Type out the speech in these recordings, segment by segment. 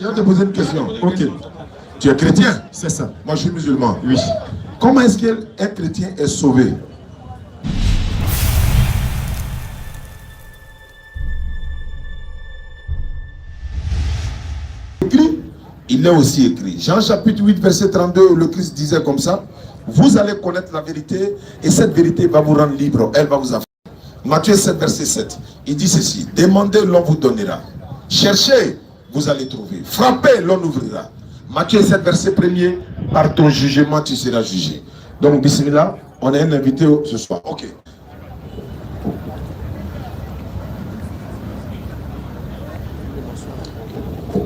Je vais te poser une question. Ok. Tu es chrétien? C'est ça. Moi, je suis musulman. Oui. Comment est-ce qu'un chrétien est sauvé? Écrit, il est aussi écrit. Jean chapitre 8, verset 32, le Christ disait comme ça, vous allez connaître la vérité et cette vérité va vous rendre libre, elle va vous affranchir. Matthieu 7, verset 7, il dit ceci, demandez, l'on vous donnera. Cherchez, vous allez trouver. Frappez, l'on ouvrira. Matthieu 7, verset 1er, par ton jugement, tu seras jugé. Donc, bismillah, on a un invité ce soir. Ok.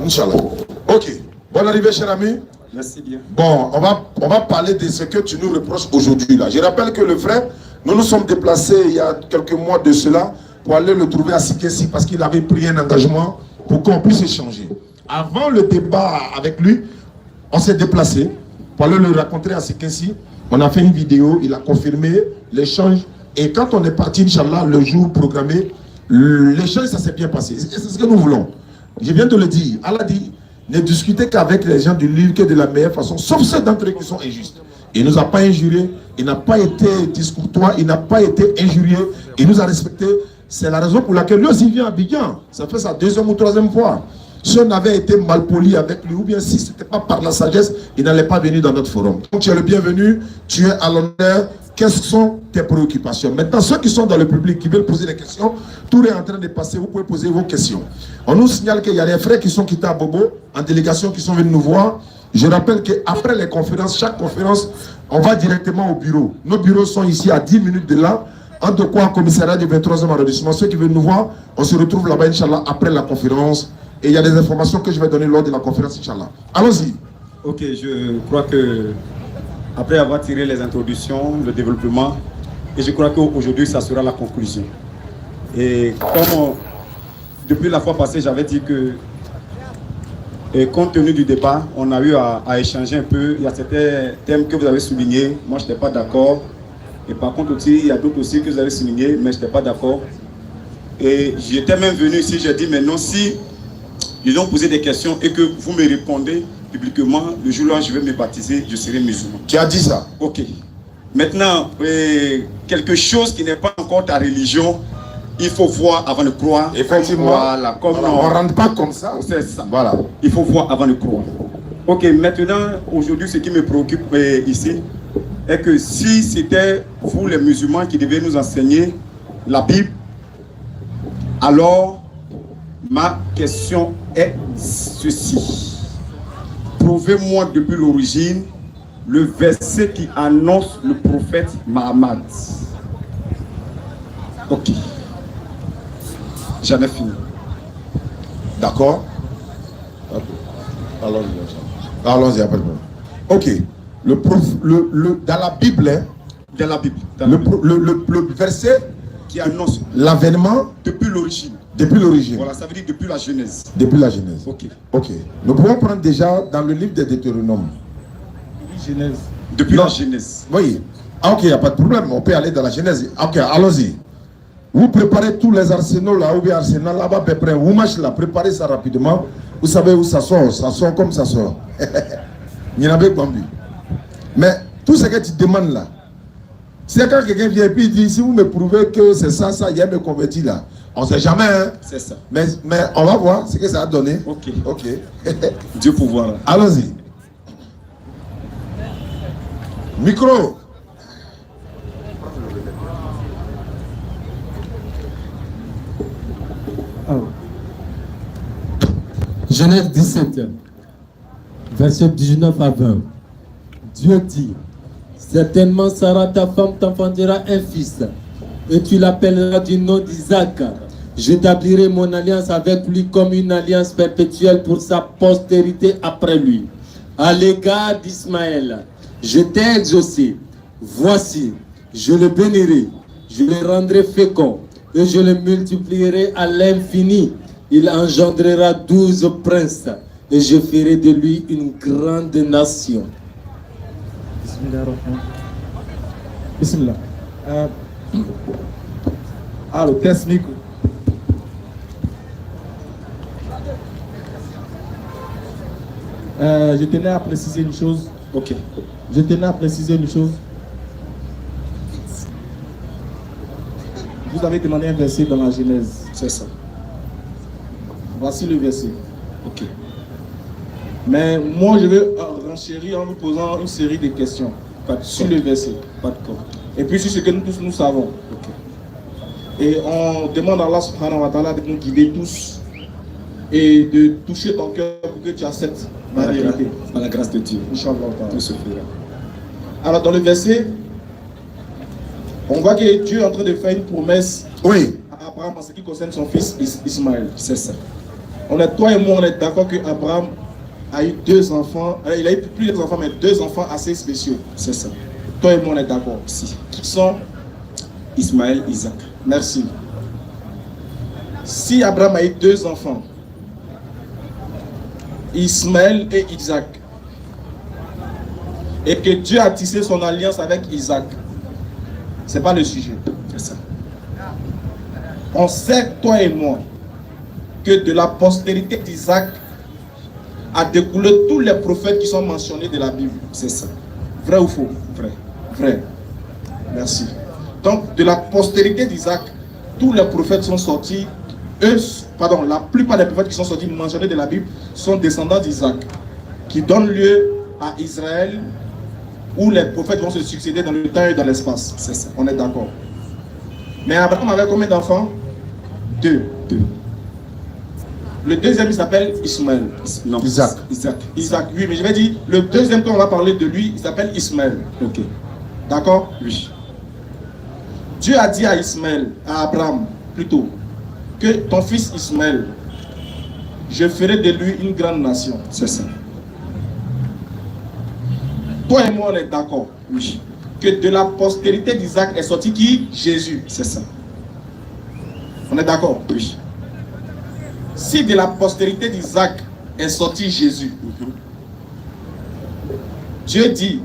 Inch'Allah. Ok. Bonne arrivée, cher ami. Merci bien. Bon, on va parler de ce que tu nous reproches aujourd'hui là. Je rappelle que le frère, nous nous sommes déplacés il y a quelques mois de cela pour aller le trouver à Sikessi parce qu'il avait pris un engagement pour qu'on puisse échanger. Avant le débat avec lui, on s'est déplacé pour aller le rencontrer à Sikessi. On a fait une vidéo, il a confirmé l'échange. Et quand on est parti, Inch'Allah, le jour programmé, l'échange, ça s'est bien passé. C'est ce que nous voulons. Je viens de le dire. Allah dit, ne discutez qu'avec les gens du livre que de la meilleure façon, sauf ceux d'entre eux qui sont injustes. Il ne nous a pas injuriés, il n'a pas été discourtois, il n'a pas été injurieux, il nous a respectés. C'est la raison pour laquelle lui aussi vient à Abidjan. Ça fait sa deuxième ou troisième fois. Si on avait été mal poli avec lui, ou bien si ce n'était pas par la sagesse, il n'allait pas venir dans notre forum. Donc tu es le bienvenu, tu es à l'honneur. Quelles sont tes préoccupations? Maintenant, ceux qui sont dans le public, qui veulent poser des questions, tout est en train de passer, vous pouvez poser vos questions. On nous signale qu'il y a des frères qui sont quittés à Bobo, en délégation, qui sont venus nous voir. Je rappelle qu'après les conférences, chaque conférence, on va directement au bureau. Nos bureaux sont ici à 10 minutes de là, entre quoi au commissariat du 23e arrondissement. Ceux qui veulent nous voir, on se retrouve là-bas, Inch'Allah, après la conférence. Et il y a des informations que je vais donner lors de la conférence, Inch'Allah. Allons-y. Ok, je crois que après avoir tiré les introductions, le développement, et je crois qu'aujourd'hui, ça sera la conclusion. Et comme depuis la fois passée, j'avais dit que, compte tenu du débat, on a eu à échanger un peu. Il y a certains thèmes que vous avez soulignés, moi je n'étais pas d'accord. Et par contre aussi, il y a d'autres aussi que vous avez soulignés, mais je n'étais pas d'accord. Et j'étais même venu ici, j'ai dit, mais non, si ils ont posé des questions et que vous me répondez publiquement, le jour-là, je vais me baptiser, je serai musulman. Tu as dit ça? Ok. Maintenant, quelque chose qui n'est pas encore ta religion, il faut voir avant de croire. Effectivement. Voilà, comme on ne rentre pas comme ça. C'est ça. Voilà. Il faut voir avant de croire. Ok, maintenant, aujourd'hui, ce qui me préoccupe ici est que si c'était vous les musulmans qui devaient nous enseigner la Bible, alors ma question est ceci. Prouvez-moi depuis l'origine le verset qui annonce le prophète Mahomet. Ok. J'en ai fini. D'accord? Allons-y. Allons-y après. Ok. Dans la Bible, hein, Dans la Bible. le verset Qui annonce l'avènement depuis l'origine. depuis l'origine. Voilà, ça veut dire depuis la Genèse. Depuis la Genèse. Ok. Ok. Nous pouvons prendre déjà dans le livre des Deutéronomes. Genèse. Depuis Non. la Genèse. Oui. Ah, ok, il n'y a pas de problème. On peut aller dans la Genèse. Ok, allons-y. Vous préparez tous les arsenaux là, ou bien arsenal là-bas, près. Vous marchez là, préparez ça rapidement. Vous savez où ça sort comme ça sort. Il y en avait bambu. Mais tout ce que tu demandes là, c'est quand quelqu'un vient et puis il dit, si vous me prouvez que c'est ça, il y a me converti là. On ne sait jamais, hein. C'est ça. Mais on va voir ce que ça a donné. Ok. Ok. Dieu pouvoir. Allons-y. Micro. Genèse 17, verset 19 à 20. Dieu dit, certainement Sarah, ta femme, t'enfantera un fils, et tu l'appelleras du nom d'Isaac. J'établirai mon alliance avec lui comme une alliance perpétuelle pour sa postérité après lui. À l'égard d'Ismaël, je t'ai exaucé. Voici, je le bénirai, je le rendrai fécond, et je le multiplierai à l'infini. Il engendrera 12 princes, et je ferai de lui une grande nation. Bismillah. Alors, test micro. Je tenais à préciser une chose. Ok. Je tenais à préciser une chose. Vous avez demandé un verset dans la Genèse. C'est ça. Voici le verset. Ok. Mais moi, je vais renchérir en vous posant une série de questions sur le verset. Pas de corps. Et puis sur ce que nous tous nous savons. Ok. Et on demande à Allah subhanahu wa ta'ala de nous guider tous et de toucher ton cœur pour que tu acceptes la vérité. Par la grâce de Dieu. Inch'Allah ta'ala. Tout se fera. Alors dans le verset, on voit que Dieu est en train de faire une promesse Oui. à Abraham en ce qui concerne son fils Ismaël. C'est ça. Toi et moi, on est d'accord que Abraham a eu 2 enfants. Il a eu plusieurs enfants, mais 2 enfants assez spéciaux. C'est ça. Toi et moi, on est d'accord. Si. Qui sont? Ismaël, Isaac. Merci. Si Abraham a eu 2 enfants, Ismaël et Isaac, et que Dieu a tissé son alliance avec Isaac, c'est pas le sujet. C'est ça. On sait, toi et moi, que de la postérité d'Isaac a découlé tous les prophètes qui sont mentionnés de la Bible. C'est ça. Vrai ou faux? Vrai. Vrai. Merci. Donc, de la postérité d'Isaac, tous les prophètes sont sortis. La plupart des prophètes qui sont sortis mentionnés de la Bible sont descendants d'Isaac, qui donnent lieu à Israël, où les prophètes vont se succéder dans le temps et dans l'espace. C'est ça. On est d'accord. Mais Abraham avait combien d'enfants? 2. Le deuxième, il s'appelle Ismaël. Non. Isaac. Isaac, oui, mais je vais dire, le deuxième, quand on va parler de lui, il s'appelle Ismaël. Ok. D'accord? Oui. Dieu a dit à Ismaël, à Abraham plutôt, que ton fils Ismaël, je ferai de lui une grande nation. C'est ça. Toi et moi, on est d'accord. Oui. Que de la postérité d'Isaac est sorti qui? Jésus. C'est ça. On est d'accord? Oui. Si de la postérité d'Isaac est sorti Jésus, Dieu dit,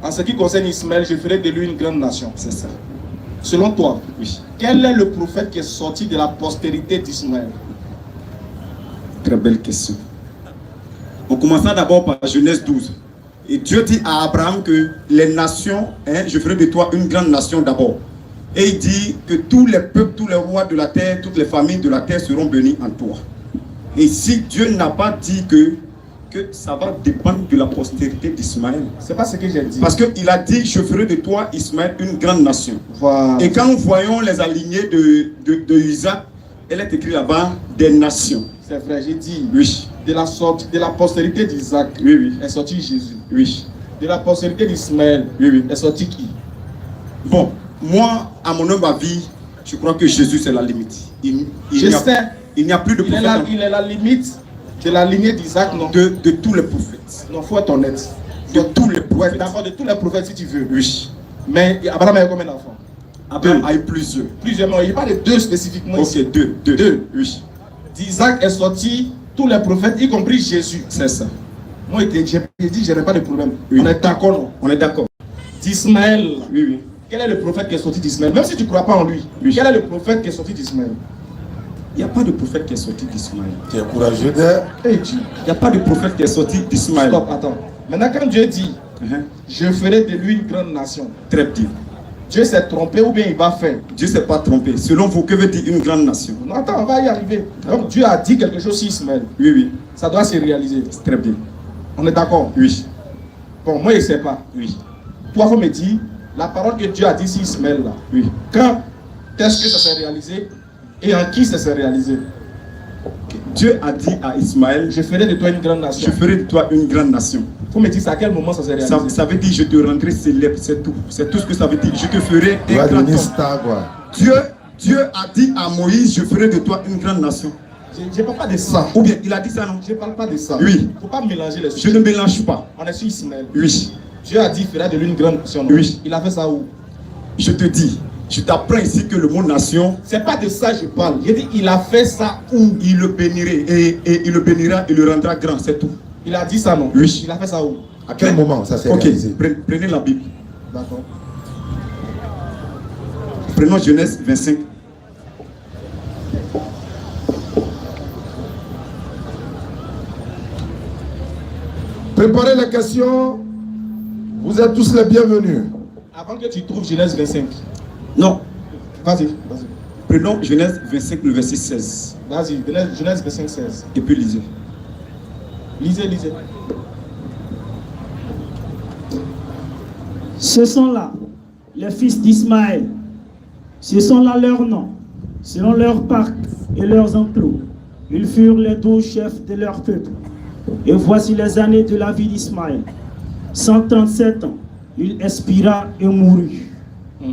en ce qui concerne Ismaël, je ferai de lui une grande nation. C'est ça. Selon toi, Oui. quel est le prophète qui est sorti de la postérité d'Ismaël? Très belle question. On commençant d'abord par Genèse 12. Et Dieu dit à Abraham que les nations, je ferai de toi une grande nation d'abord. Et il dit que tous les peuples, tous les rois de la terre, toutes les familles de la terre seront bénis en toi. Et si Dieu n'a pas dit que ça va dépendre de la postérité d'Ismaël. C'est pas ce que j'ai dit. Parce qu'il a dit, je ferai de toi, Ismaël, une grande nation. Voilà. Et quand nous voyons les alignés de Isaac, elle est écrite là-bas, des nations. C'est vrai, j'ai dit. Oui. De la postérité d'Isaac, Oui, oui. est sorti Jésus. Oui. De la postérité d'Ismaël, Oui, oui. est sorti qui? Bon, moi, à mon humble avis, je crois que Jésus c'est la limite. Il n'y a plus de prophète. Il est la limite de la lignée d'Isaac, non? De tous les prophètes. Non, faut être honnête. De tous les prophètes. Ouais, d'accord, de tous les prophètes si tu veux. Oui. Mais Abraham a eu combien d'enfants? Abraham a eu plusieurs. Plusieurs, mais il n'y a pas de 2 spécifiquement ici. Ok, deux. Oui. D'Isaac est sorti tous les prophètes, y compris Jésus. C'est ça. Moi, j'ai dit, je n'ai pas de problème. Oui. On est d'accord, non? On est d'accord. D'Ismaël. Oui, oui. Quel est le prophète qui est sorti d'Ismaël? Même si tu ne crois pas en lui, Oui. quel est le prophète qui est sorti d'Ismaël? Il n'y a pas de prophète qui est sorti d'Ismaël. Tu es courageux d'air. Hey, Dieu. Il n'y a pas de prophète qui est sorti d'Ismaël. Stop, attends. Maintenant, quand Dieu dit, Uh-huh. je ferai de lui une grande nation, Très bien. Dieu s'est trompé ou bien il va faire? Dieu ne s'est pas trompé. Selon vous, que veut dire une grande nation? Non, attends, on va y arriver. Donc Dieu a dit quelque chose sur Ismaël. Oui, oui. Ça doit se réaliser. Très bien. On est d'accord? Oui. Bon, moi je ne sais pas. Oui. Toi, il faut me dire, la parole que Dieu a dit sur Ismaël là, Oui. quand est-ce que ça s'est réalisé et en qui ça s'est réalisé? Dieu a dit à Ismaël, Je ferai de toi une grande je nation. ferai de toi une grande nation. Il faut me dire, c'est à quel moment ça s'est réalisé? Ça veut dire je te rendrai célèbre, c'est tout. C'est tout ce que ça veut dire. Je te ferai Tu vas un grand devenir homme. star, quoi. Dieu a dit à Moïse, je ferai de toi une grande nation. Je ne parle pas de ça. Ou bien il a dit ça, non? Je ne parle pas de ça. Oui. Il ne faut pas mélanger les Je choses. ne mélange pas. On est sur Ismaël. Oui. Dieu a dit, il fera de lui une grande nation. Oui. Il a fait ça où? Je te dis, je t'apprends ici que le mot nation, C'est pas de ça que je parle. J'ai dit, il a fait ça où? il le bénirait et il le bénira et le rendra grand, c'est tout. Il a dit ça, non? Oui. Il a fait ça où? À quel moment ça s'est Ok, réalisé? prenez la Bible. D'accord. Prenons Genèse 25. Préparez les questions. Vous êtes tous les bienvenus. Avant que tu trouves Genèse 25. Non. Vas-y. Prenons Genèse 25, le verset 16. Vas-y, Genèse 25, 16. Et puis lisez. Lisez. Ce sont là les fils d'Ismaël. Ce sont là leurs noms, selon leurs parcs et leurs enclos. Ils furent les 12 chefs de leur peuple. Et voici les années de la vie d'Ismaël. 137 ans. Il expira et mourut.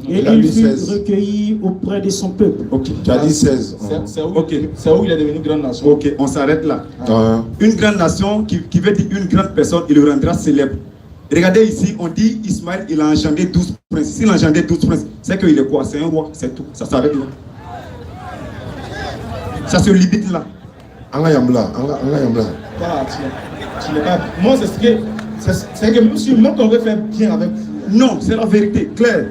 Et il fut recueilli auprès de son peuple. Ok. Tu as dit 16. C'est où il est devenu grande nation. Ok, on s'arrête là. Une grande nation qui veut dire une grande personne, il le rendra célèbre. Regardez ici, on dit Ismaël, il a engendré 12 princes. S'il a engendré 12 princes, c'est qu'il est quoi? C'est un roi, c'est tout. Ça s'arrête là. Ça se limite là. Voilà, tu n'es pas. Moi, c'est que même quand on veut faire bien avec vous. Non, c'est la vérité, claire.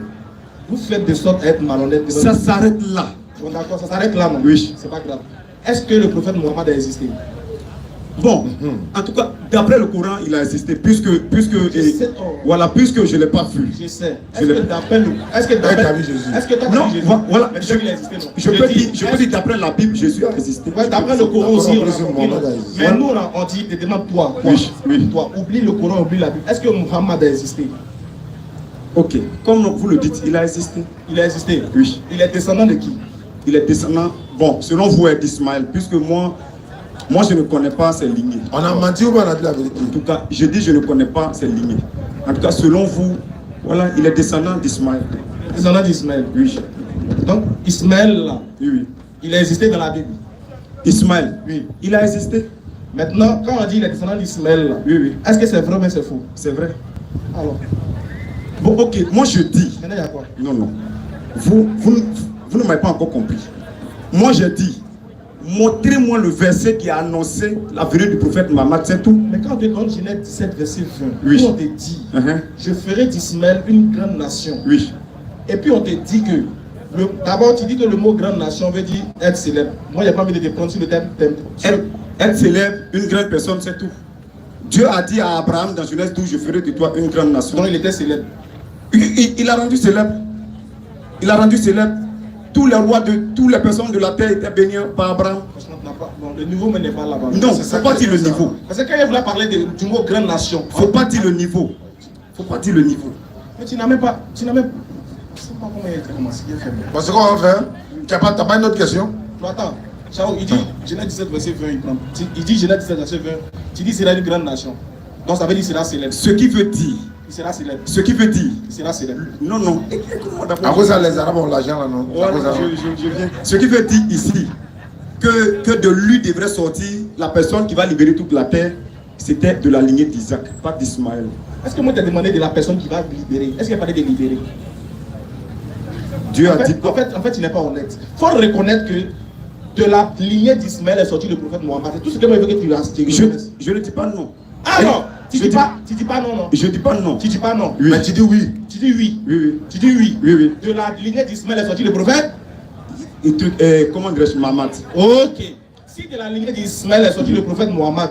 Vous faites de sorte à être malhonnête. Ça s'arrête là. Bon, d'accord, ça s'arrête là, non? Oui. C'est pas grave. Est-ce que le prophète Mohammed a existé? Bon, en tout cas, d'après le Coran, il a existé, puisque je ne l'ai pas vu. Je sais. Est-ce que d'après le... Est-ce que tu as vu Jésus? Est-ce que tu as vu Jésus? Voilà. Mais il a existé, non? Je peux dire d'après la Bible, Jésus a existé. Ouais, d'après le Coran aussi, on a compris. Mais nous, on dit, te demande toi. Oui. Toi, oublie le Coran, oublie la Bible. Est-ce que Mohammed a existé? Ok, comme vous le dites, il a existé. Il a existé? Oui. Il est descendant de qui? Il est descendant, bon, selon vous, d'Ismaël, puisque moi, je ne connais pas ces lignées. On a menti ou on a dit la vérité? En tout cas, je dis je ne connais pas ces lignées. En tout cas, selon vous, voilà, il est descendant d'Ismaël. Descendant d'Ismaël? Oui. Donc, Ismaël, là, Oui. il a existé dans la Bible? Ismaël? Oui. Il a existé? Maintenant, quand on dit il est descendant d'Ismaël, là, Oui. est-ce que c'est vrai ou c'est faux? C'est vrai. Alors, Bon, ok, moi je dis. maintenant, il y a quoi? Non. Vous ne m'avez pas encore compris. Moi je dis, montrez-moi le verset qui a annoncé la venue du prophète Mohammed, c'est tout. Mais quand on te donne Genèse 17, verset 20, Oui. où on te dit, je ferai d'Ismaël une grande nation. Oui. Et puis on te dit que, d'abord tu dis que le mot grande nation veut dire être célèbre. Moi, il n'y a pas envie de te prendre sur le thème. Être célèbre, une grande personne, c'est tout. Dieu a dit à Abraham dans Genèse 12, je ferai de toi une grande nation. Donc il était célèbre. Il a rendu célèbre. Il a rendu célèbre. Tous les rois de toutes les personnes de la terre étaient bénis par Abraham. Bon, le niveau n'est pas là-bas. Non, il ne faut pas dire le niveau. Parce que quand il voulait parler du mot grande nation, Il ne faut pas dire le niveau. Faut pas dire le niveau. mais tu n'as même pas. Je ne sais pas comment il a commencé. Bon, c'est quoi on va faire? Tu n'as pas une autre question? Attends, Chao, il dit Genèse 17, verset 20. Il dit Genèse 17, verset 20. Tu dis c'est une grande nation. Donc ça veut dire qu'il sera célèbre. Ce qui veut dire. Il sera célèbre. Ce qui veut dire. Il sera célèbre. Non. Écoute-moi d'abord. Après ça, les Arabes ont l'argent là, non? Je viens. Ce qui veut dire ici que de lui devrait sortir la personne qui va libérer toute la terre, c'était de la lignée d'Isaac, pas d'Ismaël. Est-ce que moi t'ai demandé de la personne qui va libérer? Est-ce qu'il a parlé de libérer? Dieu a dit. En fait, il n'est pas honnête. Il faut reconnaître que de la lignée d'Ismaël est sorti le prophète Mohammed. C'est tout ce que moi je veux que tu reconnaisses. Je ne dis pas non. Ah non! Tu dis pas non, non. Je ne dis pas non. Tu dis pas non. Oui. Mais tu dis oui. Tu dis oui. Oui. Tu dis oui. Oui. De la lignée d'Ismaël est sorti le prophète? Comment dirais-je, Mohammed? Ok. Si de la lignée d'Ismaël est sorti le prophète Mohammed,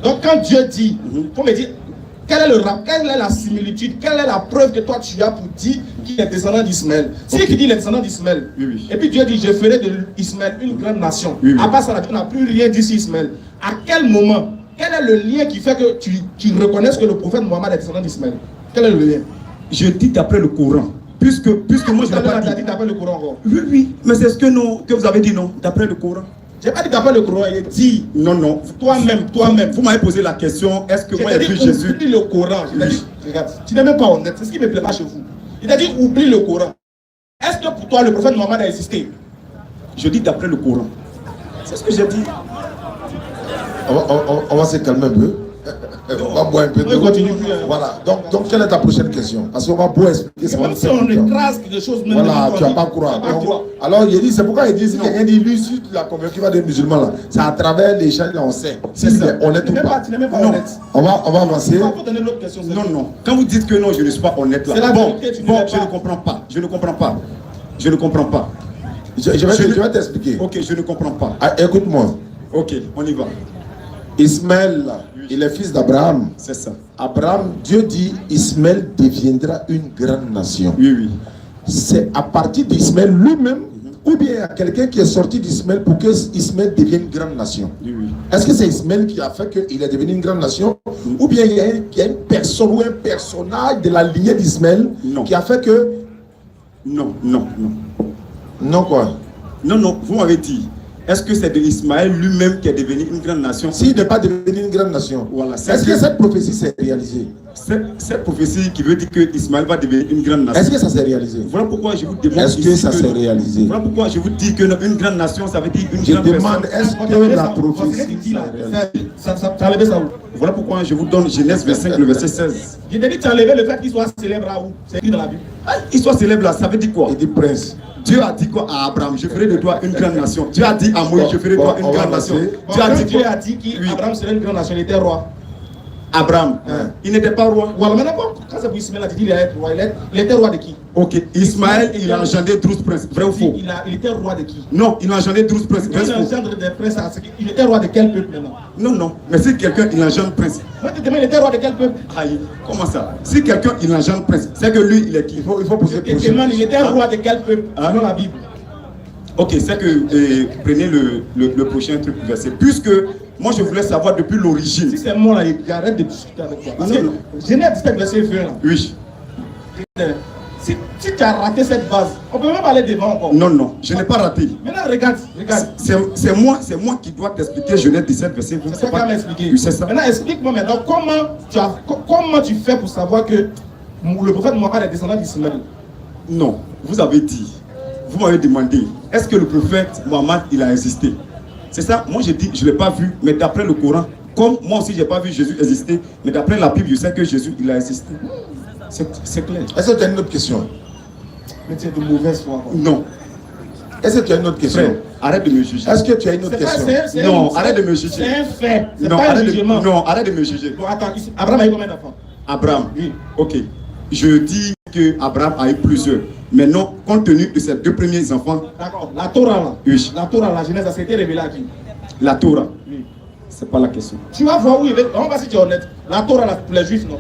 donc quand Dieu dit, faut me dire, quel est le rap, quelle est la similitude, quelle est la preuve que toi tu as pour dire qu'il est descendant d'Ismaël? Si il dit qu'il est descendant d'Ismaël, Oui. et puis Dieu dit, je ferai d'Ismaël une grande nation. Oui. À part ça, tu n'as plus rien dit sur Ismaël. À quel moment, quel est le lien qui fait que tu reconnaisses que le prophète Mohammed est descendant d'Ismaël? Quel est le lien? Je dis d'après le Coran. Puisque moi je n'ai pas dit. D'après le Coran encore. Oui. Mais c'est ce que vous avez dit non, d'après le Coran. J'ai pas dit d'après le Coran, il dit. Non. Toi-même. Vous m'avez posé la question, est-ce que moi j'ai vu Jésus? Jésus? Oublie le Coran. Regarde, tu n'es même pas honnête. C'est ce qui ne me plaît pas chez vous. Il a dit oublie le Coran. Est-ce que pour toi le prophète Mohammed a existé? Je dis d'après le Coran. C'est ce que j'ai dit. On va se calmer un peu. On va boire un peu. On continue. Voilà. Donc, quelle est ta prochaine question? Parce qu'on va boire expliquer. Ça va Même si on écrase quelque chose, même voilà, tu vas pas croire. Alors, il dit, c'est pourquoi il dit, si quelqu'un dit, lui, si tu l'as convaincu va des musulmans là, c'est à travers l'échange là, on sait. Si il est honnête ou pas. Tu n'es même pas Non. honnête. On va avancer. Il faut donner l'autre question. Non. Quand vous dites que non, je ne suis pas honnête là. C'est la Bon, vérité, tu bon, ne l'es je ne pas. comprends pas. Je ne comprends pas. Je vais t'expliquer. Ok, je ne comprends pas. Ah, écoute-moi. Ok, on y va. Ismaël, il est fils d'Abraham. C'est ça. Abraham, Dieu dit, Ismaël deviendra une grande nation. Oui, oui. C'est à partir d'Ismaël lui-même, ou bien il y a quelqu'un qui est sorti d'Ismaël pour que Ismaël devienne une grande nation. Oui, oui. Est-ce que c'est Ismaël qui a fait qu'il est devenu une grande nation, ou bien il y a une personne ou un personnage de la lignée d'Ismaël qui a fait que... Non, non, non. Non quoi? Non, non, vous m'avez dit. Est-ce que c'est de Ismaël lui-même qui est devenu une grande nation? S'il n'est pas devenu une grande nation. Voilà. Est-ce que cette prophétie s'est réalisée? Cette prophétie qui veut dire que Ismaël va devenir une grande nation. Est-ce que ça s'est réalisé? Voilà pourquoi je vous demande. Est-ce que ça s'est réalisé? Voilà pourquoi je vous dis que une grande nation, ça veut dire une je grande demande, personne. est-ce que la prophétie Ça a levé ça où? Voilà pourquoi je vous donne Genèse 25, le verset 16. Je t'ai dit que tu as levé le fait qu'il soit célèbre à où? C'est écrit dans la Bible. Qu'il soit célèbre là, ça veut dire quoi? Il dit prince. Dieu a dit quoi à Abraham? Je ferai de toi une grande nation. Dieu a dit à Moïse, je ferai de toi une grande nation. Dieu a dit qu'Abraham serait une grande nation, il était roi. Abraham, il n'était pas roi. Voilà, maintenant, quand c'est pour Ismaël, il est roi. Il était roi de qui? Ok, Ismaël, il a engendré 12 princes. Vrai ou faux? Il était roi de qui? Non, il a engendré 12 princes. Quand il engendre des princes, il était roi de quel peuple maintenant? Non, non, mais si quelqu'un il engendre prince. Moi, tu te demandes, il était roi de quel peuple? Aïe, comment ça? Si quelqu'un il engendre prince, c'est que lui il est qui? Il faut poser Je te demande, il était roi de quel peuple? Selon la Bible. Ok, c'est que prenez le prochain truc verset. Puisque moi je voulais savoir depuis l'origine. Si c'est moi là, j'arrête de discuter avec toi. Parce que Genèse 17 verset 20 là. Oui. Si tu as raté cette base, on peut même aller devant encore. Non, non, je n'ai pas raté. Maintenant regarde. C'est moi qui dois t'expliquer Genèse 17 verset 20. C'est ça qu'elle m'a expliqué. Oui, c'est ça. Maintenant explique-moi maintenant comment tu fais pour savoir que le prophète Mohammed est descendant d'Ismaël. Non, vous avez dit. Vous m'avez demandé, est-ce que le prophète Mohammed, il a existé? C'est ça, moi j'ai dit, je ne l'ai pas vu, mais d'après le Coran, comme moi aussi je n'ai pas vu Jésus exister, mais d'après la Bible, je sais que Jésus, il a existé. C'est clair. Est-ce que tu as une autre question? Mais tu es de mauvaise foi. Non. Est-ce que tu as une autre question? Frère, arrête de me juger. Est-ce que tu as une autre question? Non, arrête de me juger. C'est un fait, c'est Non, pas un jugement. non, arrête de me juger. Bon, attends, Abraham a eu combien d'enfants? Abraham, Oui. ok. Je dis que Abraham a eu plusieurs. Mais non, compte tenu de ses deux premiers enfants. D'accord. La Torah là. Oui. La Torah, la Genèse, ça s'était révélé à qui? La Torah. Oui. C'est pas la question. Tu vas voir où il est. On va voir si tu es honnête. La Torah là, pour les juifs, non?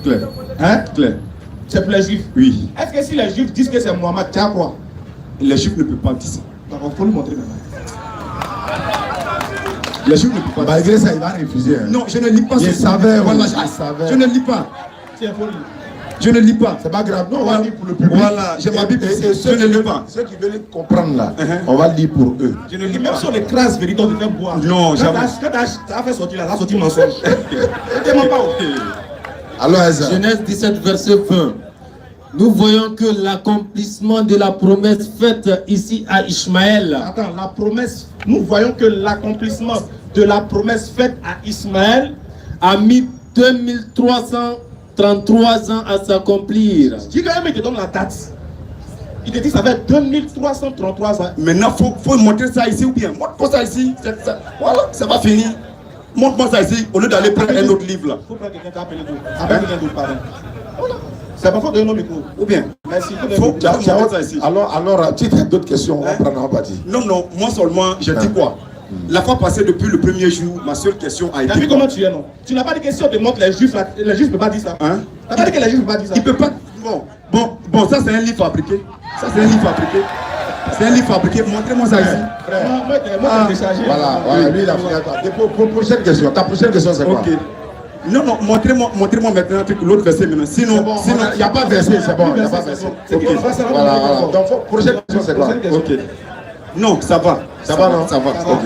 Claire. Hein? Claire. C'est pour les juifs. Oui. Est-ce que si les juifs disent que c'est Mohammed, tu as quoi? Les juifs ne peuvent pas dire ça. D'accord, il faut lui montrer maintenant. Les juifs ne peuvent pas dire Malgré ça, il va refuser. ça. Non, je ne lis pas. Il ce- savait, Voilà, il savait. je ne lis pas. Tiens, faut lire. Je ne lis pas. C'est pas grave. Non, on va lire pour le public. Voilà, j'ai ma Bible ici. Et Je ne lis pas. Ceux qui veulent comprendre là, Uh-huh. on va lire pour eux. Je ne Et lis même pas. sur les crasses vérités, on te fait boire. Non, jamais. Quand tu as fait sortir là, ça a sorti mensonge. Ne demande pas. Alors, Eza, Genèse 17, verset 20. Nous voyons que l'accomplissement de la promesse faite ici à Ismaël Attends, la promesse, nous voyons que l'accomplissement de la promesse faite à Ismaël a mis 2333 ans à s'accomplir. dis quand même, il te donne la date. Il te dit que ça fait 2333 ans. Maintenant, faut montrer ça ici ou bien. Montre-moi ça ici. Voilà, ça va finir. Montre-moi ça ici au lieu d'aller prendre un autre livre là. Il faut prendre quelqu'un qui a appelé d'autres. Appelle quelqu'un d'autre, pardon. Voilà. C'est pas faute de nos micros. Ou bien. Merci. Faut tu as- tu as- montrer ça ici. alors, tu as d'autres questions, on va Hein? prendre en partie. Non, non, moi seulement, je dis quoi? La fois passée, depuis le premier jour, ma seule question a Tu as été. vu comment tu es, non? Tu n'as pas dit que si on te montre les juifs, là, les juifs ne peuvent pas dire ça. Hein? Tu n'as pas dit que les juifs ne peuvent pas dire ça. Il peut pas. Bon, ça c'est un livre fabriqué. Ça c'est un livre fabriqué. C'est un livre fabriqué. Montrez-moi ça ici. Moi, t'es déchargé. Voilà, voilà, lui il a fait. Attends, pour prochaine question. Ta prochaine question, c'est quoi? Ok. Non, non, montrez-moi maintenant l'autre verset maintenant. Sinon, Il n'y a pas de verset, c'est bon. Il n'y a pas de verset. Ok. Voilà, voilà. Donc, prochaine question, c'est quoi? ok. Non, ça va. Ça va, non? Ça va. Ça va. Ok.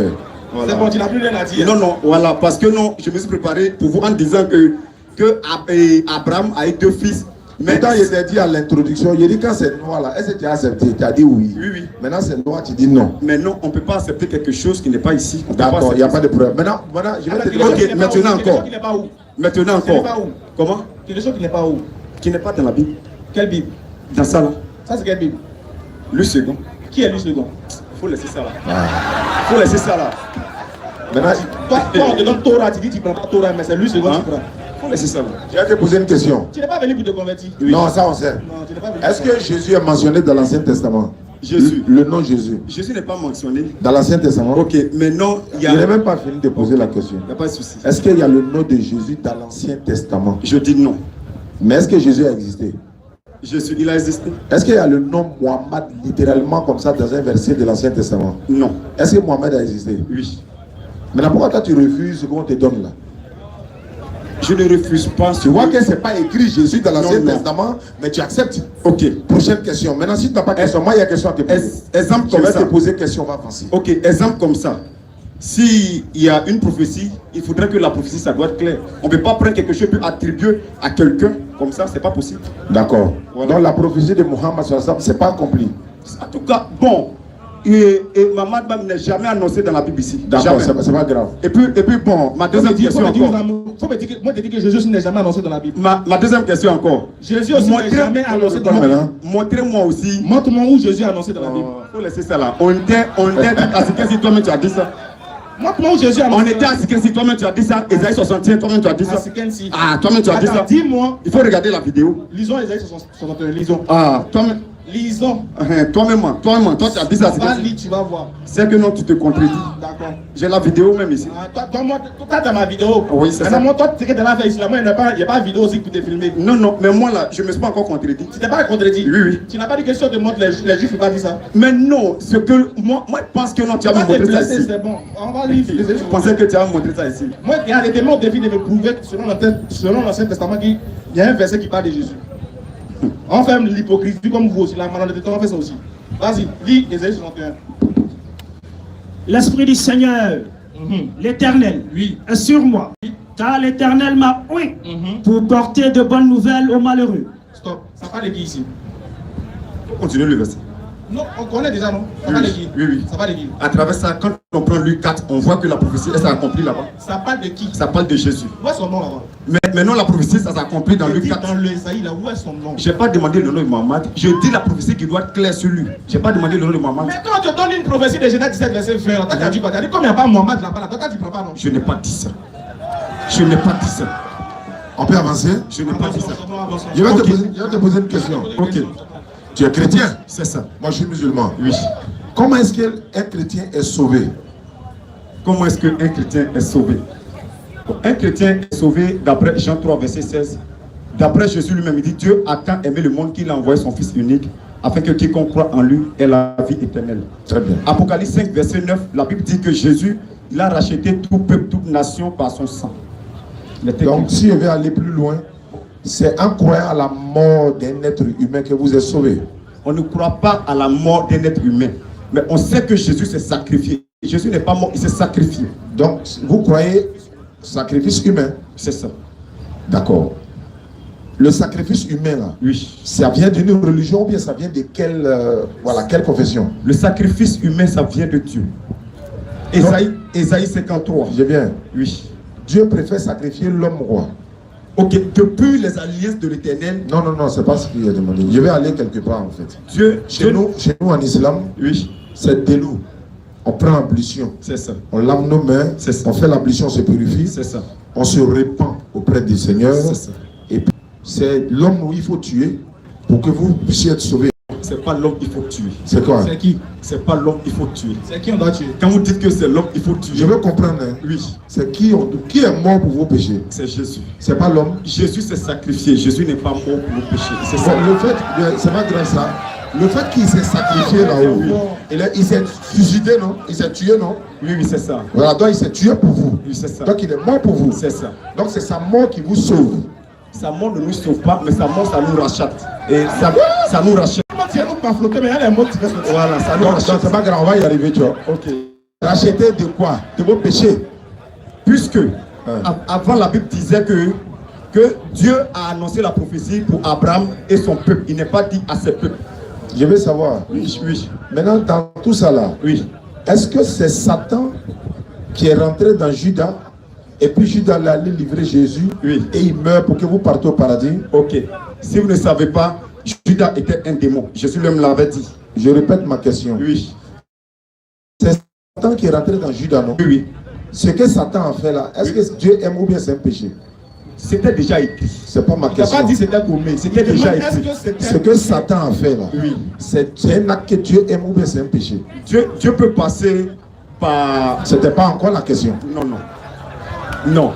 Voilà. C'est bon, tu n'as plus rien à dire. Non, non, voilà, parce que non, je me suis préparé pour vous en disant que Abraham a eu deux fils. Mais Pourtant, il t'a dit à l'introduction, il dit quand c'est noir là, est-ce que tu as accepté? Tu as dit oui. Oui, oui. Maintenant, c'est noir, tu dis non. Mais non, on ne peut pas accepter quelque chose qui n'est pas ici. On peut D'accord, il n'y a pas de accepter problème. Maintenant, je vais te dire. Ok, maintenant encore. Il n'est pas où? ça. Maintenant Il n'est encore. pas où? Comment? Quelque chose qui n'est pas où? Qui n'est pas dans la Bible. Quelle Bible? Dans ça là. Ça, c'est quelle Bible? Le second. Qui est lui second? Faut laisser ça là. Faut laisser ça là. Maintenant, Toi, on te donne Torah, tu dis que tu ne prends pas Torah, mais c'est lui second que Hein? tu prends. Faut laisser ça là. je vais te poser une question. Tu n'es pas venu pour te convertir. Oui. Non, ça on sait. Non, tu n'es pas venu. Est-ce que Jésus est mentionné dans l'Ancien Testament? Jésus. Le nom Jésus. Jésus n'est pas mentionné. Dans l'Ancien Testament. Ok, mais non, il y a... Je n'ai même pas fini de poser la question. Il n'y a pas de souci. Est-ce qu'il y a le nom de Jésus dans l'Ancien Testament? Je dis non. Mais est-ce que Jésus a existé? Jésus, il a existé? Est-ce qu'il y a le nom Mohammed littéralement comme ça dans un verset de l'Ancien Testament? Non. Est-ce que Mohammed a existé? Oui. Maintenant, pourquoi toi tu refuses ce qu'on te donne là? Je ne refuse pas. Tu vois que ce n'est pas écrit Jésus dans l'Ancien Non, non. Testament, mais tu acceptes. Ok. Prochaine question. Maintenant, si tu n'as pas de question, moi il y a question à te poser. Exemple Je comme vais ça. te poser question, on va avancer. Ok, exemple comme ça. S'il y a une prophétie, il faudrait que la prophétie, ça doit être clair. On ne peut pas prendre quelque chose et attribuer à quelqu'un comme ça, c'est pas possible. D'accord. Voilà. Donc la prophétie de Mohammed, ce n'est pas accompli. En tout cas, bon, et Mohammed n'est jamais annoncé dans la Bible ici. D'accord, Jamais. c'est pas grave. Et puis bon, ma deuxième question encore. Faut me dire que Jésus n'est jamais annoncé dans la Bible. Ma deuxième question encore. Jésus aussi n'est jamais annoncé dans la Bible. Montrez-moi aussi. Montre-moi où Jésus est annoncé dans la Bible. Faut laisser ça là. On était à si toi-même tu as dit ça. Montre-moi où Jésus est On annoncé. était à si toi-même tu as dit ça. Esaïe 61, toi-même tu as dit ça. Ah, toi-même tu as dit ça. Attends, dis-moi. Il faut regarder la vidéo. Lisons Esaïe 61. Lisons. Ah, toi-même. Lisons. Toi tu as dit ça. Va lire, tu vas voir. C'est que non, tu te contredis. D'accord. J'ai la vidéo même ici. Toi, dans ma vidéo. Oui, c'est ça. Maintenant, moi, toi, tu sais que dans la fait ici, moi, il n'y a pas de vidéo aussi que tu t'es filmé. Non, mais moi là, je ne me suis pas encore contredit. Tu t'es pas contredit? Oui. Tu n'as pas dit question de montre les juifs, ne pas dit ça. Mais non, ce que moi je pense que non, tu as montré ça ici. C'est bon. On va lire. Je pensais que tu as montré ça ici. Moi, il y a des démons au défi de me prouver que selon l'Ancien Testament, il y a un verset qui parle de Jésus. On fait l'hypocrisie comme vous aussi, la malhonnêteté, on fait ça aussi. Vas-y, lis Esaïe 61. L'Esprit du Seigneur, l'Éternel, est sur moi. Car l'Éternel m'a oint pour porter de bonnes nouvelles aux malheureux. Stop, ça parle de qui ici? Continue le verset. Non, on connaît déjà, non? Ça parle de qui? Oui. Ça parle de qui? À travers ça, quand on prend Luc 4, on voit que la prophétie, elle s'est accomplie là-bas. Ça parle de qui? Ça parle de Jésus. Où est son nom là-bas? Mais maintenant, la prophétie, ça s'est accompli dans Luc 4. Dans l'Esaïe, là, où est son nom? Je n'ai pas demandé le nom de Mohammed. Je dis la prophétie qui doit être claire sur lui. Je n'ai pas demandé le nom de Mohammed. Mais quand on te donne une prophétie de Genèse 17, verset 20, toi, tu as dit quoi? Tu as dit comme il n'y a pas Mohammed là-bas, toi, tu ne prends pas, non? Je n'ai pas dit ça. Je n'ai pas dit ça. On peut avancer? Je n'ai pas dit ça. Je vais te poser une question. Ok. Tu es chrétien? C'est ça. Moi je suis musulman. Oui. Comment est-ce qu'un chrétien est sauvé? Comment est-ce qu'un chrétien est sauvé? Un chrétien est sauvé d'après Jean 3, verset 16. D'après Jésus lui-même, il dit Dieu a tant aimé le monde qu'il a envoyé son Fils unique afin que quiconque croit en lui ait la vie éternelle. Très bien. Apocalypse 5, verset 9, la Bible dit que Jésus, il a racheté tout peuple, toute nation par son sang. Donc si je vais aller plus loin, c'est en croyant à la mort d'un être humain que vous êtes sauvé. On ne croit pas à la mort d'un être humain, mais on sait que Jésus s'est sacrifié. Jésus n'est pas mort, il s'est sacrifié. Donc vous croyez sacrifice humain? C'est ça. D'accord. Le sacrifice humain là, Oui. ça vient d'une religion ou bien ça vient de quelle confession? Le sacrifice humain, ça vient de Dieu. Esaïe 53. J'ai bien. Oui. Dieu préfère sacrifier l'homme roi. Ok, depuis les alliances de l'Éternel. Non, c'est pas ce qu'il a demandé. Je vais aller quelque part en fait. Chez nous en islam, oui, c'est déloup. On prend l'ablution. C'est ça. On lave nos mains. On fait l'ablution, on se purifie. C'est ça. On se répand auprès du Seigneur. C'est ça. Et puis, c'est l'homme où il faut tuer pour que vous puissiez être sauvés. C'est pas l'homme qu'il faut tuer. C'est quoi? C'est qui? C'est pas l'homme qu'il faut tuer. C'est qui on doit tuer? Quand vous dites que c'est l'homme qu'il faut tuer. Je veux comprendre. Hein? Oui. C'est qui est mort pour vos péchés? C'est Jésus. C'est pas l'homme. Jésus s'est sacrifié. Jésus n'est pas mort pour nos péchés. C'est ça. Le fait, c'est pas grave ça. Le fait qu'il s'est sacrifié là-haut, il s'est suicidé, non? Il s'est tué, non? Oui, c'est ça. Voilà, donc il s'est tué pour vous. Oui, c'est ça. Donc il est mort pour vous. C'est ça. Donc c'est sa mort qui vous sauve. Sa mort ne nous sauve pas, mais sa mort, ça nous rachète. Et ça nous rachète. Pas flotter, mais il y a des mots qui restent. Voilà, ça nous Donc rachète. c'est pas grave, on va y arriver, tu vois. Ok. Racheter de quoi? De vos péchés. Puisque, avant la Bible disait que Dieu a annoncé la prophétie pour Abraham et son peuple. Il n'est pas dit à ses peuples. Je veux savoir. Oui, oui. Maintenant, dans tout ça là, Oui. est-ce que c'est Satan qui est rentré dans Judas et puis Judas l'a allé livrer Jésus Oui. et il meurt pour que vous partiez au paradis? Ok. Si vous ne savez pas, Judas était un démon. Jésus lui-même l'avait dit. Je répète ma question. Oui. C'est Satan qui est rentré dans Judas, non? Oui, oui. Ce que Satan a fait là, est-ce que Dieu aime ou bien c'est un péché? C'était déjà écrit. C'est pas ma Il n'a question. pas dit c'était gourmet. C'était déjà Est-ce écrit. que c'était... Ce que Satan a fait là, Oui. c'est un acte que Dieu aime ou bien c'est un péché? Dieu peut passer par... C'était pas encore la question. Non, non. Non.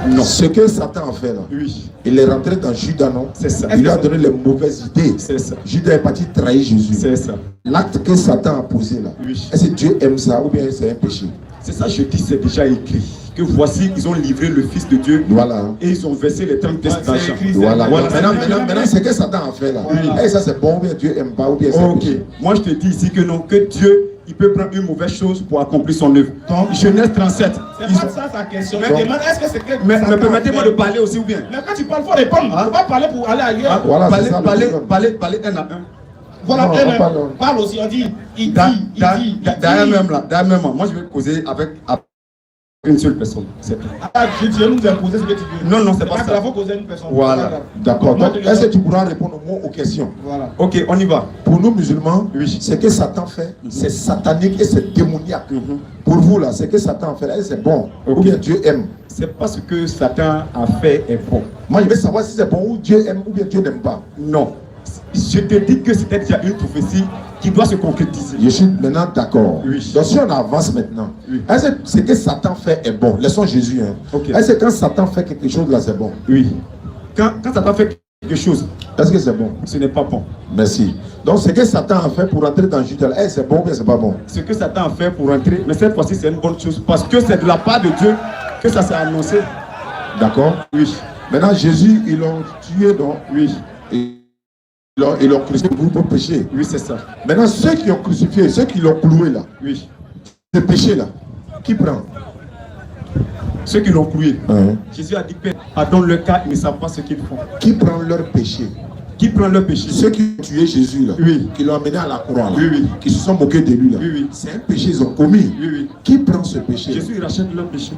Non. Ce que Satan a fait là, Oui. il est rentré dans Judas, non? C'est ça. Il lui a donné les mauvaises idées. C'est ça. Judas est parti trahir Jésus. C'est ça. L'acte que Satan a posé là, Oui. est-ce que Dieu aime ça ou bien c'est un péché? C'est ça, je dis, c'est déjà écrit. Que voici, ils ont livré le Fils de Dieu Voilà. et ils ont versé les 30 pièces c'est d'argent. écrit. Voilà. Voilà. Maintenant, ce que Satan a fait là, est-ce que ça c'est bon ou bien Dieu aime pas ou bien c'est un Ok. péché? Moi, je te dis ici que non, que Dieu, il peut prendre une mauvaise chose pour accomplir son œuvre. Donc, Genèse 37. C'est ils pas ont- ça sa question. Donc- Mais demande, est-ce que c'est quelque Mais Satan permettez-moi a de fait? parler aussi ou bien. Mais quand tu parles, il faut répondre. Il ne faut pas parler pour aller ailleurs. Voilà, c'est ça, le Parler problème. un à un. Voilà, Non, elle on parle. parle aussi. On dit, il dit, Derrière même là, derrière même, moi je vais causer avec une seule personne. C'est tout. Ah, tu veux nous imposer ce que tu veux. Non, non, c'est pas ça. Il faut causer une personne. Voilà. D'accord. Moi, Donc, je est-ce que le- tu pourras répondre au moins aux questions? Voilà. Ok, on y va. Pour nous musulmans, Oui. ce que Satan fait, c'est satanique et c'est démoniaque. Pour vous là, ce que Satan fait, est-ce que c'est bon Ok. ou bien Dieu aime? C'est pas ce que Satan a fait est bon. Moi, je veux savoir si c'est bon ou Dieu aime ou bien Dieu n'aime pas. Non. Je te dis que c'était déjà une prophétie qui doit se concrétiser. Je suis maintenant d'accord. Oui. Donc si on avance maintenant, Oui. est-ce que ce que Satan fait est bon? Laissons Jésus. Hein. Ok. Est-ce que quand Satan fait quelque chose là, c'est bon? Oui. Quand Satan fait quelque chose, Est-ce que c'est bon? ce n'est pas bon. Merci. Donc ce que Satan a fait pour entrer dans Judas, est-ce que c'est bon ou bien c'est pas bon? Ce que Satan a fait pour entrer, mais cette fois-ci c'est une bonne chose parce que c'est de la part de Dieu que ça s'est annoncé. D'accord? Oui. Maintenant Jésus, ils l'ont tué donc. Oui. Et ils l'ont crucifié pour péché. Oui, c'est ça. Maintenant ceux qui ont crucifié, ceux qui l'ont cloué là, Oui. le péché là, qui prend? Ceux qui l'ont cloué. Hein? Jésus a dit, Père, pardonne le cas, ils ne savent pas ce qu'ils font. Qui prend leur péché? Qui prend leur péché? Ceux qui ont tué Jésus là, Oui. qui l'ont amené à la croix là, Oui, oui. qui se sont moqués de lui là, Oui, oui. c'est un péché ils ont commis. Oui, oui. Qui prend ce péché? Jésus, il rachète leur péché.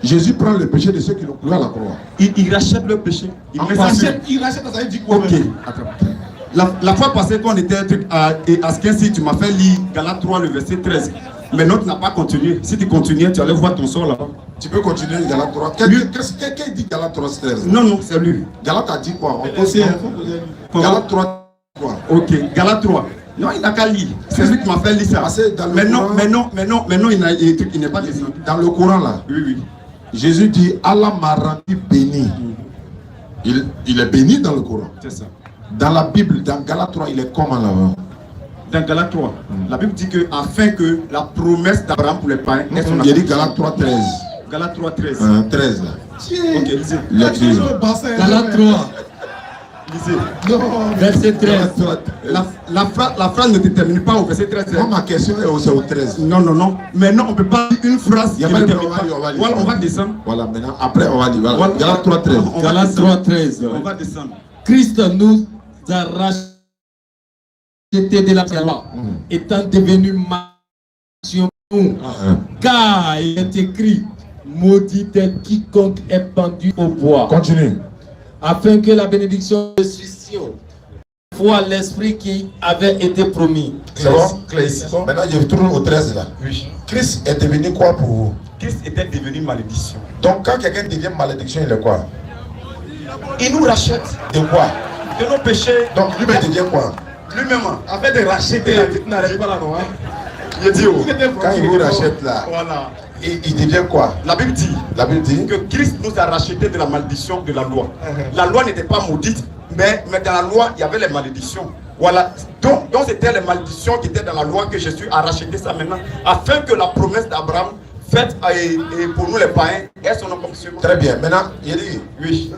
Jésus prend le péché de ceux qui l'ont cloué à la croix. Il rachète leur péché. Il met ça sur... Il rachète, ça veut dire quoi? Ok. Attends. La fois passée, quand on était à Skensi, tu m'as fait lire Galates 3, le verset 13. Mais non, tu n'as pas continué. Si tu continuais, tu allais voir ton sort là-bas. Tu peux continuer Galates 3. Quelqu'un dit Galates 3, 13? Non, non, c'est lui. Galates a dit quoi? On Aussi, pose- il faut poser une- Comment? Galates 3, quoi? Ok, Galates 3. Non, il n'a qu'à lire. C'est lui qui m'a fait lire ça. Parce que dans le Mais non, Coran- mais non, il n'est pas descendu. Dans le Coran là, Oui, oui. Jésus dit Allah m'a rendu béni. Il est béni dans le Coran. C'est ça. Dans la Bible, dans Galates 3, il est comment là-bas? Dans Galates 3, la Bible dit que afin que la promesse d'Abraham pour les païens ait son Il dit accomplissement. Galates 3, 13. Galates 3, 13. 13 là. Ok, lisez. Il a dit. Galates 3, Lisez. verset 13. Galates 3. La phrase ne te termine pas au verset 13. Moi, ma question est au 13. Non, non, non. Mais non, on ne peut pas dire une phrase Il y a qui pas ne de termine problème, pas. on va lire. Voilà, on va descendre. Voilà, maintenant, après, on va dire. Voilà. Voilà. Galates 3, 13. On va Galates descendre. 3, 13. On va descendre. Christ nous a racheté de la loi, étant devenu mention pour nous. Car il est écrit, maudit est quiconque est pendu au bois, Continue. afin que la bénédiction de Christion soit l'esprit qui avait été promis. C'est bon? Maintenant, je tourne au 13 là. Oui. Christ est devenu quoi pour vous? Christ était devenu malédiction. Donc, quand quelqu'un devient malédiction, il est quoi? Il nous rachète De quoi? de nos péchés. Donc, lui-même devient quoi? Lui-même, afin de racheter la vie. N'arrive pas là, non, hein? Il dit, oh. Quand il vous rachète là, Voilà. il devient quoi? La Bible dit La Bible dit que Christ nous a racheté de la malédiction de la loi. La loi n'était pas maudite, mais dans la loi, il y avait les malédictions. Voilà. Donc c'était les malédictions qui étaient dans la loi que Jésus a racheté ça maintenant, afin que la promesse d'Abraham faite et pour nous les païens ait son accomplissement. Très bien. Maintenant, il dit Oui.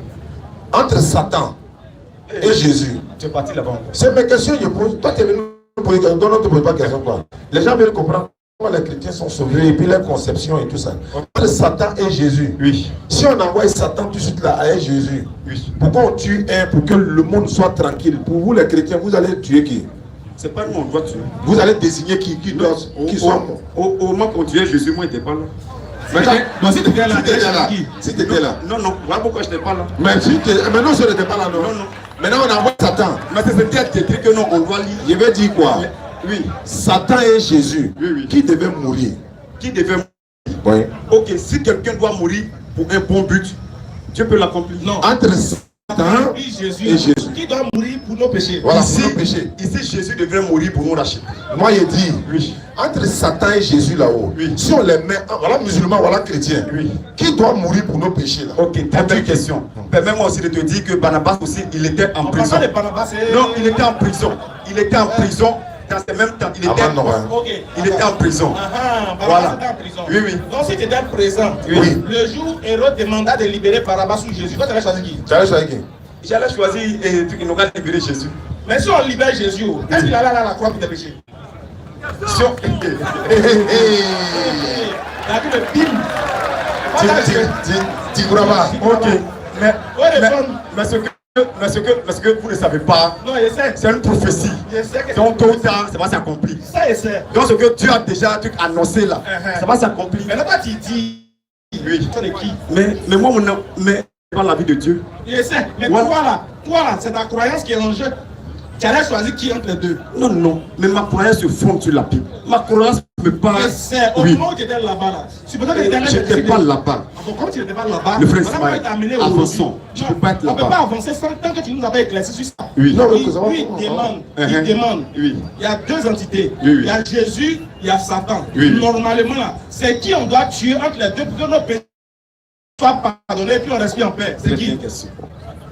entre Satan et Jésus. Tu es parti là-bas. C'est mes questions que je pose. Toi, tu es venu poser question. Non, non, tu ne poses pas de question. Quoi. Les gens veulent comprendre comment les chrétiens sont sauvés et puis leur conception et tout ça. Entre Satan et Jésus. Oui. Si on envoie Satan tout de suite là à Jésus, Oui. pourquoi on tue un pour que le monde soit tranquille? Pour vous, les chrétiens, vous allez tuer qui? C'est pas nous, on doit tuer. Vous allez désigner qui soit mort. Au moment qu'on tuait Jésus, moi, il n'était pas là. Mais si tu étais là, si tu étais là. Non, non, voilà pourquoi je n'étais pas là. Mais non, je n'étais pas là, non. Non, non. Maintenant, on envoie Satan. Mais c'est écrit que non, on doit lire. Je vais dire quoi? Oui. Satan et Jésus, Oui, oui. qui devait mourir? Qui devait Oui. Ok, si quelqu'un doit mourir pour un bon but, Dieu peut l'accomplir. Non. Entre Satan Oui, Jésus, et Jésus. qui doit mourir pour nos péchés. Voilà, Ici, pour nos péchés. ici, Jésus devrait mourir pour nous racheter. Moi, il dit, Oui. entre Satan et Jésus là-haut, Oui. si on les met, voilà musulman, voilà chrétien, Oui. qui doit mourir pour nos péchés là? Ok, très belle question. Permets-moi aussi de te dire que Barnabas aussi, il était en On prison. parle de Barnabas, c'est- Non, il était en prison. Il était en prison. Dans ce même temps, il était, Avant Noël. Ok. il était en prison. Barnabas Voilà. était en prison. Oui, oui. Donc si tu étais présent, Oui. le jour Hérode demanda de libérer Barnabas ou Jésus, toi tu avais choisi qui? Tu allais choisir qui? J'allais choisir et il n'aura libéré Jésus. Mais si on libère Jésus, est-ce qu'il allait à la croix pour tes péchés? Si on- Il a dit le bim. Tu crois pas? Ok, mais, Ouais, les mais, hommes. mais ce que vous ne savez pas, Non, je sais. c'est une prophétie. Je sais que Donc tôt ou tard, ça va s'accomplir. ça, je sais. Donc ce que Dieu a déjà annoncé là, ça va s'accomplir. Mais là, toi, tu dis, Oui. toi, de qui? Mais moi, mais pas la vie de Dieu. Je sais. Mais Voilà. toi là, c'est ta croyance qui est en jeu. Tu allais choisir qui entre les deux? Non, non, mais ma croyance se fonde sur la Bible. Ma croyance me parle. Je sais. Au Oui. moment où tu étais là-bas, là, tu peux pas que tu étais Je n'étais pas là-bas. Comme tu n'étais pas là-bas, Le frère on va Ismaël, pas t'amener avançons. aujourd'hui. Je Non, peux pas être on là-bas. peut pas avancer sans tant que tu nous avais éclairci sur ça. Oui. Non, Oui, mais ça va, oui, ça va. il demande. Oui. Il y a deux entités. Oui, oui. Il y a Jésus, il y a Satan. Oui. Normalement, là, c'est qui on doit tuer entre les deux pour que nos péchés soient pardonnés et puis on respire en paix. C'est Très qui? bonne question.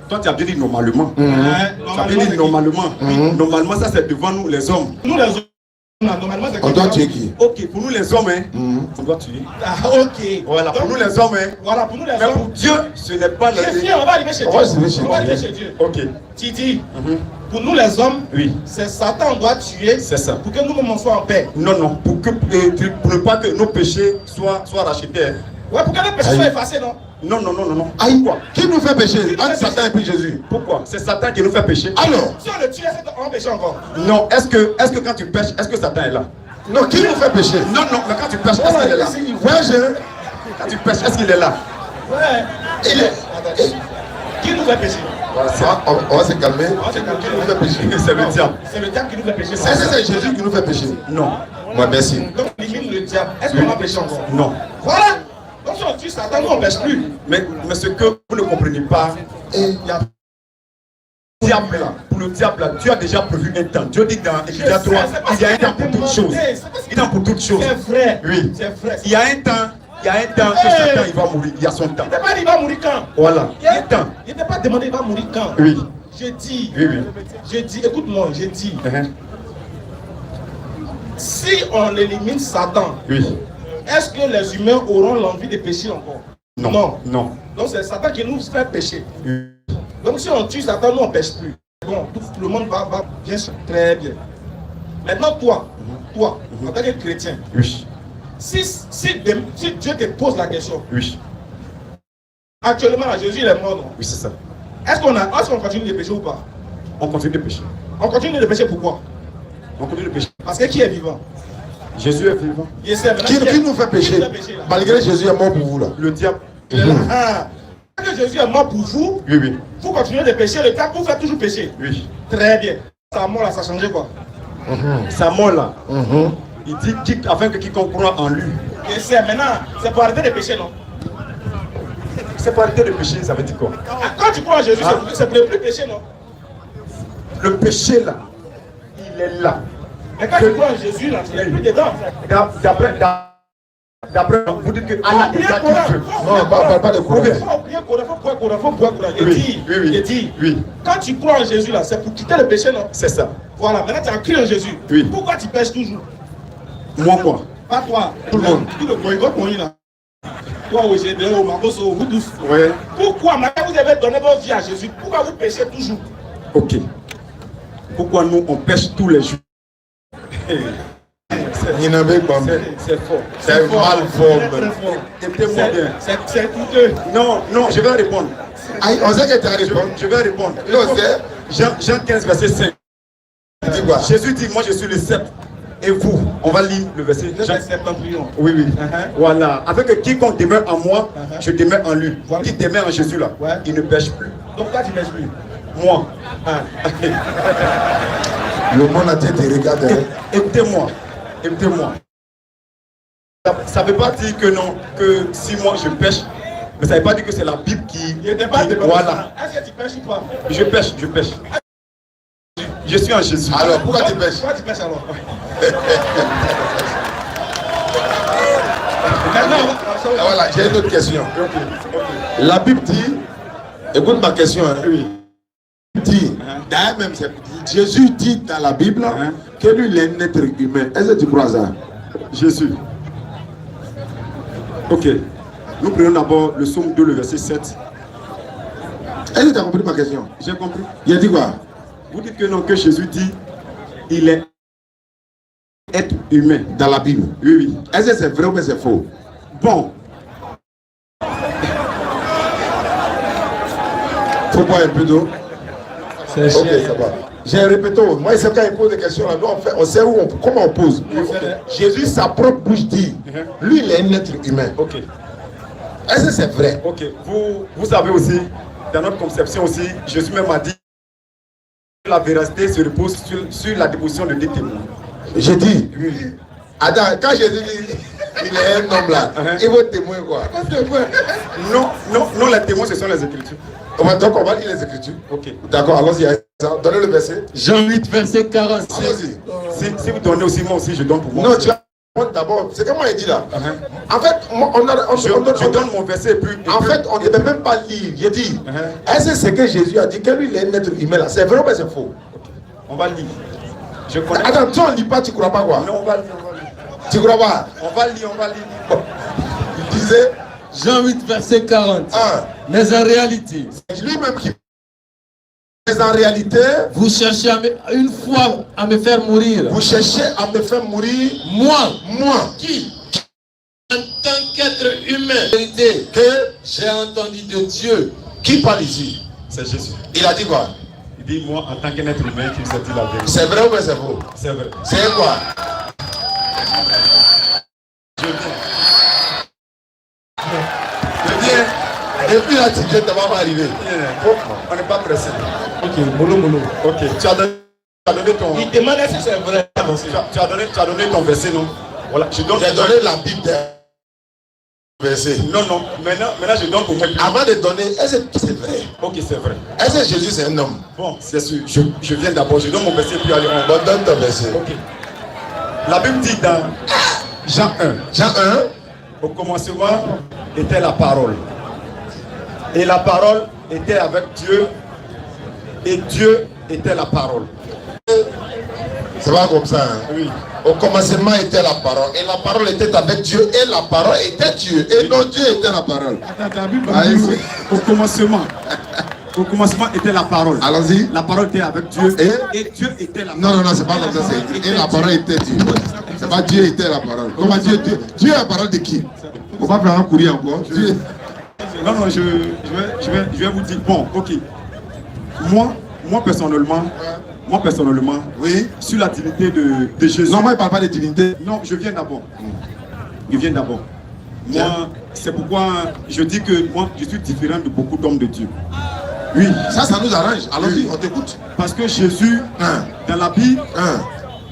Toi, tu as bien dit normalement. Ouais, Tu as bien dit c'est qui? normalement. Normalement, ça c'est devant nous les hommes. Nous les hommes, là, normalement, c'est On qui? doit tuer qui? Ok, pour nous les hommes, hein, on doit tuer. Ah, ok. Voilà, pour Donc, nous les hommes, hein. Voilà, pour nous les Mais pour hommes. Dieu, ce n'est pas le. Je viens, on va arriver chez On Dieu. va arriver chez On va Dieu. arriver chez Dieu. Ok. Titi, pour nous les hommes, Oui. c'est Satan qu'on doit tuer C'est ça. pour que nous-mêmes on soit en paix. Non, non, pour ne pas que nos péchés soient rachetés. Hein. Ouais, pour que nos péchés soient effacés, non? Non, non, non, non, non. Aïe, Pourquoi? qui nous fait pécher? Entre Satan et puis Jésus. Pourquoi? C'est Satan qui nous fait pécher. Alors, Si on le tue, c'est un péché encore. Non, est-ce que quand tu pêches, est-ce que Satan est là? non, qui nous fait pécher? Non, non, mais quand tu pêches, est-ce qu'il est là? Quand tu pêches, est-ce qu'il est là? Ouais. Il est. Qui nous fait pécher? Voilà, on va se calmer. On va se calmer. Qui nous fait pécher? C'est le diable. C'est le diable qui nous fait pécher. Est-ce que c'est Jésus qui nous fait pécher? Non, Moi, merci. Donc, élimine le diable. Est-ce qu'on va pécher encore? non. Voilà. Donc, si on tue Satan, nous on pêche plus. Mais ce que vous ne comprenez pas, il y a diable là, pour le diable là, Dieu a déjà prévu un temps. Dieu dit dans Éphésiens 3, il y a un temps pour toutes choses. Il y a un temps pour toutes choses. C'est vrai. Oui. C'est vrai. Il y a un temps que Satan il va mourir. Il y a son temps. Il n'était pas dit il va mourir quand. Voilà. Il y a un temps. Il n'était pas demandé il va mourir quand. Oui. Je dis, Oui, oui. écoute-moi, je dis, si on élimine Satan, Oui. est-ce que les humains auront l'envie de pécher encore? Non. Non. Donc c'est Satan qui nous fait pécher. Oui. Donc si on tue Satan, nous on ne pêche plus. Bon, tout le monde va bien, très bien. Maintenant toi, en tant que chrétien, Oui. si Dieu te pose la question, Oui. actuellement Jésus il est mort, non? Oui, c'est ça. Est-ce qu'on continue de pécher ou pas? On continue de pécher. On continue de pécher pourquoi? On continue de pécher. Parce que qui est vivant? Jésus est vivant. Je sais, maintenant, Qui nous fait pécher? là? Malgré Jésus est mort pour vous là. Le diable. Il est là. Ah. Quand Jésus est mort pour vous, Oui, oui. vous continuez de pécher, le diable vous fait toujours pécher. Oui. Très bien. Sa mort là, ça a changé quoi? Sa mort là, il dit afin que quiconque croit en lui. Je sais, maintenant, c'est pour arrêter de pécher, non? C'est pas arrêter de pécher, ça veut dire quoi? Ah, quand tu crois en Jésus, c'est pour ne plus pécher, non? Le péché là, il est là. Mais quand tu crois en Jésus, là, tu n'es plus dedans. D'après, vous dites que Allah est là qui veut. Non, pas de courage. Faut prier Coran, faut prier Coran, faut prier Coran. Oui, oui. Il dit, Oui. quand tu crois en Jésus, là, c'est pour quitter le péché, non? C'est ça. Voilà, maintenant tu as cru en Jésus. Oui. Pourquoi tu pêches toujours? Moi. Pas toi. Tout le monde. Tout le boycott, là. Toi, au GD, au Maboso, vous tous. Ouais. Pourquoi maintenant vous avez donné votre vie à Jésus? Pourquoi vous péchez toujours? Ok. Pourquoi nous on pêche tous les jours? Il n'avait pas. C'est fort. C'est mal fort. Écoutez-moi bien. C'est coûteux. Non, je vais répondre. Aïe, on sait que tu as répondu. Je vais répondre. Non, c'est. Jean 15, verset 5. Dis quoi? Jésus dit, moi je suis le sept. Et vous, on va lire le verset. Le septentrion. Oui, oui. Uh-huh. Voilà. Avec que quiconque demeure en moi, Uh-huh. je demeure en lui. Voilà. Qui demeure en Jésus là, Ouais. il ne pêche plus. Donc toi tu pêches plus. Moi. Ah. Le monde entier te regarde. hein. Écoutez-moi. Écoutez-moi. Ça ne veut pas dire que non, que si moi je pêche, Mais ça ne veut pas dire que c'est la Bible qui... Voilà. Est-ce que tu pêches ou pas? Je pêche. Je suis en Jésus. Alors, pourquoi tu pêches? Pourquoi tu pêches alors? Maintenant, Ah, voilà, j'ai une autre question. La Bible dit, écoute ma question, hein. Oui. Dit, d'ailleurs même, Jésus dit dans la Bible que lui il est un être humain. Est-ce que tu crois ça? Jésus. Ok. Nous prenons d'abord le psaume 2, le verset 7. Est-ce que tu as compris ma question? J'ai compris. Il a dit quoi? Vous dites que non, que Jésus dit, il est être humain. Dans la Bible. Oui. Est-ce que c'est vrai ou bien c'est faux? Bon. Faut boire un peu d'eau. Ok, ça va. J'ai répété, moi, c'est quand il pose des questions là, nous on sait comment on pose. Jésus, sa propre bouche dit, lui, il est un être humain. Ok. Est-ce que c'est vrai? Ok. Vous savez aussi, dans notre conception aussi, Jésus même a dit que la véracité se repose sur la déposition de deux témoins. J'ai dit, attends, quand Jésus dit, il est un homme là, il veut témoin quoi? Non, les témoins, ce sont les Écritures. Donc on va lire les Écritures. Ok. D'accord, allons-y. Donnez le verset. Jean 8, verset 46. Allons-y. Si vous donnez aussi, moi aussi, je donne pour moi. Non, tu vas d'abord. C'est comment il dit là. En fait, Je donne mon verset et puis... En fait, on ne peut même pas lire. J'ai dit, est-ce que c'est que Jésus a dit que lui, il est un être humain là? C'est vrai ou bien c'est faux? On va lire. Je connais. Attends, toi on ne lit pas, tu ne crois pas quoi? Non, on va lire. Tu crois pas? On va lire. Il disait, Jean 8, verset 40. Mais en réalité, c'est lui-même qui... Mais en réalité, vous cherchez une fois à me faire mourir. vous cherchez à me faire mourir. Moi, Qui? en tant qu'être humain, vérité, Que? j'ai entendu de Dieu. Qui parle ici? C'est Jésus. Il a dit quoi? Il dit, moi, en tant qu'être humain, qui me dit la vérité. C'est vrai ou bien c'est faux? C'est vrai. C'est quoi? Je viens. Et puis là, tu viens de m'avoir arrivé. On n'est pas pressé. Ok, mollo. Ok. Tu as donné ton... Il demande si c'est vrai. Tu as donné ton verset, non? Voilà. J'ai donné la Bible d'un verset. Non. Maintenant, je donne pour moi. Avant de donner, est-ce que c'est vrai? Ok, c'est vrai. Est-ce que Jésus c'est un homme? Bon, c'est sûr. Je viens d'abord. Je donne mon verset puis allez. Bon, donne ton verset. Ok. La Bible dit dans Jean 1. Jean 1. Au commencement était la parole. Et la parole était avec Dieu. Et Dieu était la parole. C'est pas comme ça. Hein? Oui. Au commencement était la parole. Et la parole était avec Dieu. Et la parole était Dieu. Et non, Dieu était la parole. Au commencement. Au commencement était la parole. Allons-y. La parole était avec Dieu. Et Dieu était la parole. Non, c'est pas comme ça. C'est écrit. Et la parole était Dieu. C'est pas Dieu était la parole. Comment Dieu est la parole de qui? On va faire un courrier encore. Dieu. Non, je vais vous dire. Bon, ok. Moi personnellement, Oui. sur la divinité de Jésus. Non, moi, il ne parle pas de divinité. Non, je viens d'abord. Moi, c'est pourquoi je dis que moi, je suis différent de beaucoup d'hommes de Dieu. Oui. Ça nous arrange. Allons-y, on t'écoute. Parce que Jésus, dans la Bible,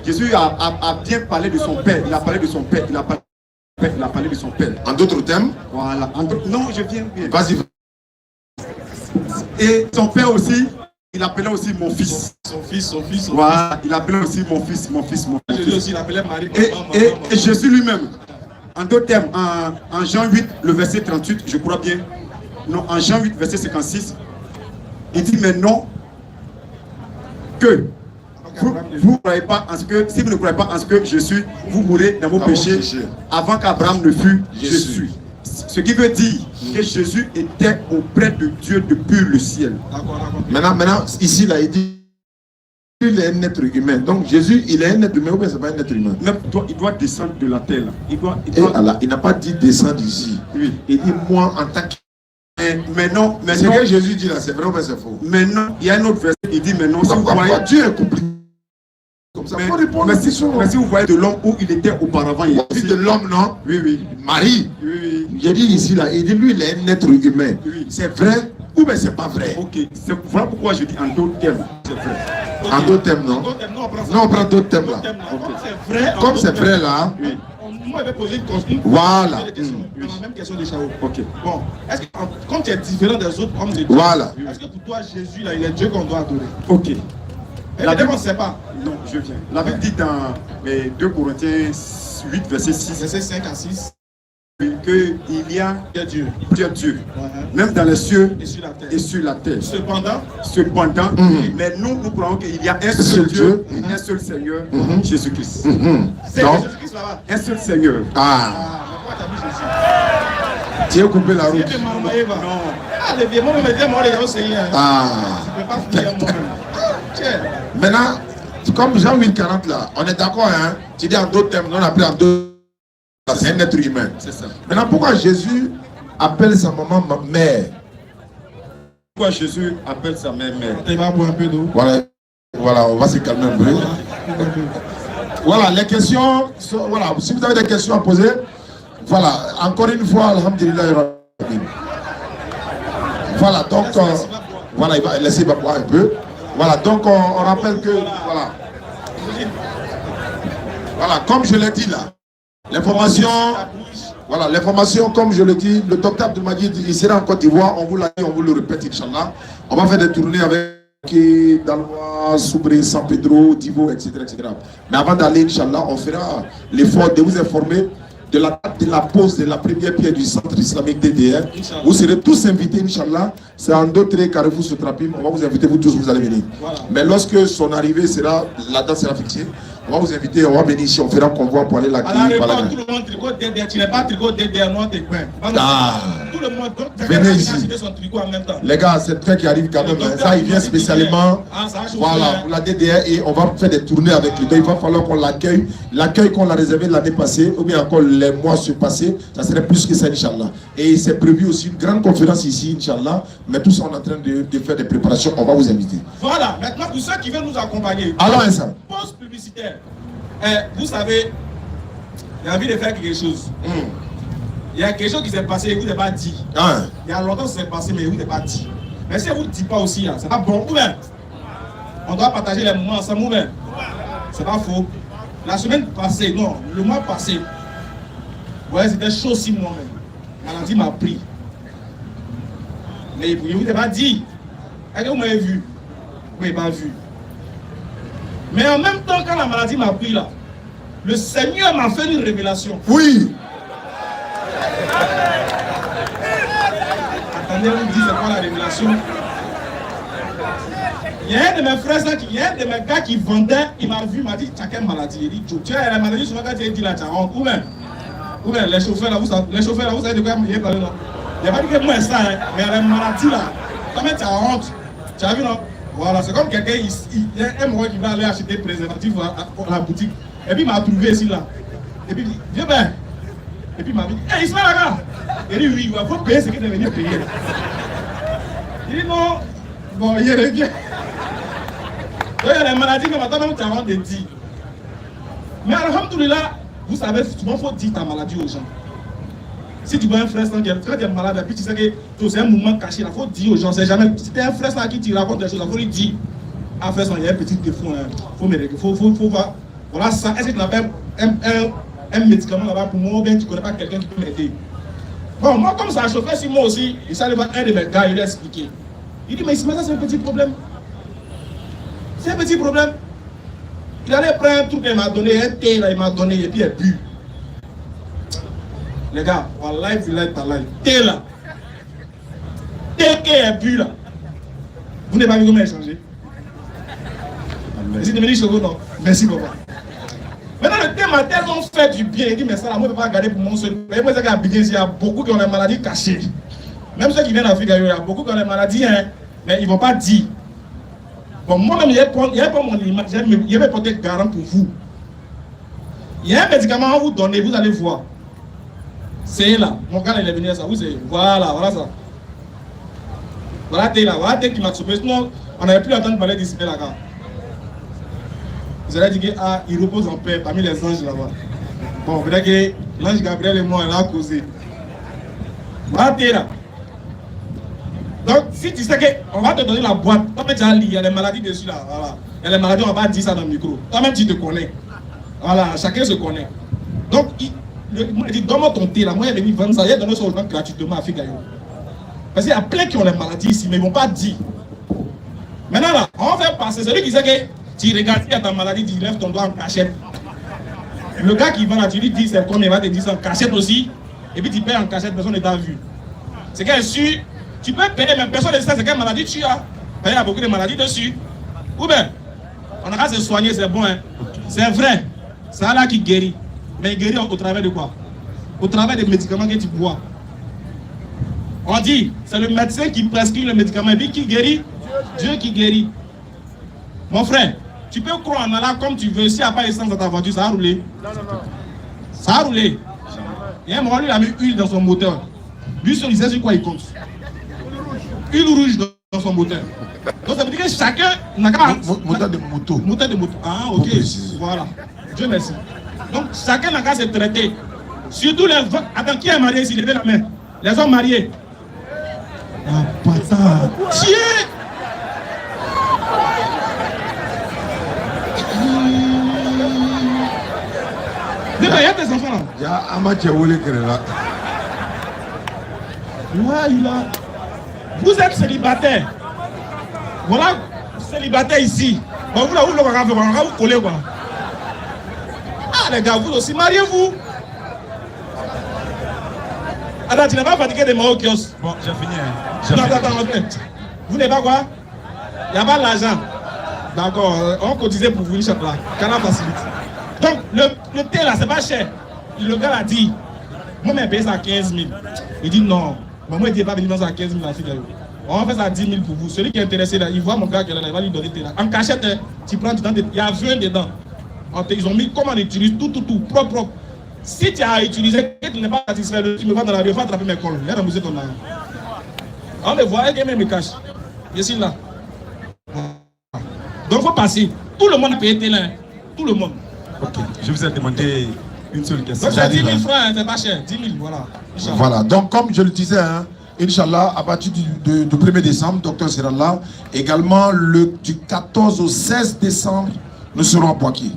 Jésus a bien parlé de son Père. Il a parlé de son Père. Il a parlé de son Père. En d'autres termes? Voilà. Non, je viens bien. Vas-y. Et son Père aussi, il appelait aussi mon fils. Son fils. Voilà, il appelait aussi mon fils. Jésus aussi, il appelait Marie. Et Jésus lui-même, en d'autres termes, en Jean 8, le verset 38, je crois bien. Non, en Jean 8, verset 56, il dit maintenant que vous ne croyez pas en ce que, si vous ne croyez pas en ce que je suis, vous mourrez dans vos péchés. Avant qu'Abraham ne fût, je suis. Ce qui veut dire que Jésus était auprès de Dieu depuis le ciel. Maintenant, ici, là, il dit il est un être humain. Donc Jésus, il est un être humain ou bien c'est pas un être humain? Il doit descendre de la terre. Il n'a pas dit descendre ici. Oui. Il dit moi en tant que... Mais non, ce que Jésus dit là, c'est vrai ou bien c'est faux? Maintenant, il y a un autre verset, il dit maintenant, si vous voyez... Dieu est compliqué. Comme ça, mais si vous voyez de l'homme où il était auparavant, il dit de l'homme, non? Oui. Marie. Oui. J'ai dit ici là, il dit lui, il est un être humain. Oui. C'est vrai ou bien c'est pas vrai? Ok, voilà pourquoi je dis en d'autres termes, c'est vrai. En d'autres termes, non? Non, on prend d'autres thèmes là. Comme c'est vrai, comme c'est vrai là, moi, je vais poser une question. Voilà. La même question de Chao. Ok. Bon, est-ce que quand tu es différent des autres hommes de Dieu, Voilà. est-ce que pour toi, Jésus, là, il est Dieu qu'on doit adorer? Ok. La Bible, on ne sait pas. Non, je viens. La Bible dit dans 2 Corinthiens 8, verset 6, Verset 5 à 6, qu'il y a Dieu. Dieu, même dans les cieux Et sur la terre. et sur la terre. Cependant, mais nous croyons qu'il y a un seul Dieu, un seul Seigneur, Jésus-Christ. c'est Donc, Jésus-Christ là-bas. Un seul Seigneur. Ah, Pourquoi tu as mis Jésus? tu as coupé la route. C'est que Maromaï va. Ah, le vieux, moi, je me dis, moi, les Seigneur. Ah. Je ne peux pas finir moi-même. Tiens. Maintenant, comme Jean 1040 là, on est d'accord, hein? Tu dis en d'autres termes, on appelle en d'autres. C'est un être humain. C'est ça. Maintenant, pourquoi Jésus appelle sa maman mère? Pourquoi Jésus appelle sa mère mère? Il va boire un peu d'eau. Voilà, on va se calmer un peu. Voilà, les questions, voilà, si vous avez des questions à poser, voilà, encore une fois, alhamdulillah. Voilà, donc, voilà, il va laisser boire un peu. Voilà, donc on rappelle que, voilà, comme je l'ai dit là, l'information, voilà, l'information, comme je le dis, le docteur Abdelmajid, il sera en Côte d'Ivoire, on vous l'a dit, on vous le répète, Inch'Allah. On va faire des tournées avec Daloa, Soubré, San Pedro, Divo, etc., etc. Mais avant d'aller, Inch'Allah, on fera l'effort de vous informer de la date de la pose de la première pierre du centre islamique DDR. Vous serez tous invités, Inch'Allah. C'est en d'autres Carrefour Sotrapim. On va vous inviter, vous tous, vous allez venir. Voilà. Mais lorsque son arrivée sera, la date sera fixée, on va vous inviter, on va venir ici, on fera un convoi pour aller l'accueillir. Tout le monde tricot DDR, tu n'es pas tricot DDR, non, t'es coin. Tout le monde, donc, venez ici. son tricot en même temps. Les gars, c'est très qui arrive quand même. Hein. Ça, il vient spécialement voilà, pour la DDR et on va faire des tournées avec lui. Donc, il va falloir qu'on l'accueille. L'accueil qu'on a réservé l'année passée, ou bien encore les mois passés, ça serait plus que ça, Inch'Allah. Et c'est prévu aussi une grande conférence ici, Inch'Allah. Mais tout ça, on est en train de faire des préparations. On va vous inviter. Voilà, maintenant, pour ceux qui veulent nous accompagner. Alors, ça. Pause publicitaire. Vous savez, j'ai envie de faire quelque chose. Il y a quelque chose qui s'est passé et vous n'avez pas dit. Il y a longtemps que ça s'est passé, mais vous n'avez pas dit. Mais si vous ne dites pas aussi, c'est pas bon. Ou bien, on doit partager les moments ensemble. Ou bien, c'est pas faux. La semaine passée, non, le mois passé, ouais, c'était chaud aussi moi-même. La maladie m'a pris. Mais vous n'avez pas dit. Est-ce que vous m'avez vu? Vous n'avez pas vu. Mais en même temps, quand la maladie m'a pris là, le Seigneur m'a fait une révélation. Oui. Attendez, on me dit c'est quoi la révélation? Il y a un de mes frères, il y a un de mes gars qui vendait, il m'a vu, il m'a dit, tu as quelle maladie? Il dit, tu as la maladie, souvent quand tu as dit là, tu as honte. Ou bien, les chauffeurs là, vous savez de quoi il parle non? Il n'y a pas dit que moi ça, hein, mais la maladie là, quand même tu as honte. Tu as vu non? Voilà, c'est comme quelqu'un, il y a un moment qui va aller acheter des préservatifs à la boutique. Et puis il m'a trouvé ici là. Et puis il dit, viens ben. Et puis il m'a dit, hé, Ismaël là gars. Il dit, oui, il faut payer ce qu'il est venu payer. Il dit, non. Bon, il revient. Donc il y a des maladies que maintenant même tu as honte de dire. Mais alhamdoulilah, vous savez, souvent il faut dire ta maladie aux gens. Si tu vois un frère quand tu es malade, et puis tu sais que c'est un mouvement caché, il faut dire aux gens, c'est jamais. Si tu es un frère qui te raconte des choses, il faut lui dire. Ah, frère, il y a un petit défaut, il faut voir. Voilà ça. Est-ce que tu n'as pas un médicament là-bas pour moi, ou bien tu ne connais pas quelqu'un qui peut m'aider? Bon, moi, comme ça a chauffé sur moi aussi, il s'est allé voir un de mes gars, il lui a expliqué. Il dit, mais ça, c'est un petit problème. C'est un petit problème. Il allait prendre un truc, il m'a donné un thé, là, il m'a donné, et puis il a bu. Les gars, wallahi, thé là. Thé qui est bu là. Vous n'avez pas vu comment échanger? Merci de venir chez vous, non? Merci, papa. Maintenant, le thé m'a tellement fait du bien. Il dit, mais ça, là, moi, je ne peux pas garder pour mon seul. Mais moi, il y a beaucoup qui ont des maladies cachées. Même ceux qui viennent d'Afrique, il y a beaucoup qui ont des maladies, hein, mais ils ne vont pas dire. Bon, moi-même, il n'y a pas mon image. Je vais porter garant pour vous. Il y a un médicament à vous donner, vous allez voir. C'est là. Mon gars, il est venu à ça. Vous savez, voilà ça. Voilà thé là. Voilà thé qui m'a sauvé. Sinon, on n'avait plus le temps de parler d'ici là. Vous allez dire que il repose en paix parmi les anges là-bas. Bon, vous voyez que l'ange Gabriel et moi, on a causé. Voilà thé là. Donc, si tu sais qu'on va te donner la boîte, toi-même tu as lu, il y a des maladies dessus là. Voilà. Il y a des maladies, on va pas dire ça dans le micro. Toi-même tu te connais. Voilà, chacun se connaît. Donc, il dit, donne-moi ton thé là. Moi, il est venu vendre ça. Il a donné ça aux gens gratuitement à Figayo. Parce qu'il y a plein qui ont les maladies ici, mais ils ne vont pas dire. Maintenant, là, on va faire passer. Celui qui sait que tu regardes, il y a ta maladie, tu lèves ton doigt en cachette. Le gars qui vend là, tu lui dis c'est combien, il va te dire ça en cachette aussi. Et puis tu payes en cachette, personne ne t'a vu. C'est qu'elle est sûr, tu peux payer, mais personne ne sait c'est quelle maladie tu as. Il y a beaucoup de maladies dessus. Ou bien, on a qu'à se soigner, c'est bon. Hein. C'est vrai, c'est Allah qui guérit. Mais il guérit au travers de quoi? Au travers des médicaments que tu bois. On dit, c'est le médecin qui prescrit le médicament. Et puis qui guérit? Dieu qui guérit. Mon frère, tu peux croire en Allah comme tu veux. S'il n'y a pas d'essence dans ta voiture, ça va rouler. Ça va rouler. Il y a un moment, lui, il a mis huile dans son moteur. Lui, il sait sur quoi il compte. Huile rouge dans son moteur. Donc ça veut dire que chacun n'a qu'à... Moteur de moto. Moteur de moto. Ah, ok. Voilà. Dieu merci. Donc chacun n'a qu'à se traiter. Surtout les... Attends, qui est marié ici? Levez la main. Les hommes mariés. Ah, patate. Tiens! Il y a tes enfants là. Il y a Amatia Wole qui est là. Là, il a... Vous êtes célibataire. Voilà, célibataire ici. Bon, vous là, vous vous collez quoi. Ah, les gars, vous aussi, mariez-vous. Attends, tu n'es pas fatigué de au kiosque. Bon, j'ai fini. Non, attends. Vous n'avez pas quoi? Il n'y a pas l'argent. D'accord, on cotisait pour vous, Inch'Allah. Canal facilite. Donc, le thé là, c'est pas cher. Le gars a dit, moi, je paye ça à 15 000. Il dit non. Mais moi, il dit pas venir ça à 15 000 la fille. On va faire ça à 10 000 pour vous. Celui qui est intéressé là, il voit mon gars qui est là, il va lui donner thé là. En cachette, tu prends du temps, il y a 20 dedans. Ils ont mis comment on utilise tout, propre. Si tu as utilisé et tu n'es pas satisfait, tu me vas dans la rue, il va attraper mes cols. Il y a la musique qu'on a. On me voit, et me cache. Je suis là. Donc, il faut passer. Tout le monde a payé là. Tout le monde. Ok, je vous ai demandé une seule question. Donc, c'est 10 000 francs, c'est pas cher. 10 000, voilà. Voilà, donc comme je le disais, hein, Inch'Allah, à partir du 1er décembre, docteur sera là. Également, du 14 au 16 décembre, nous serons à Boaké.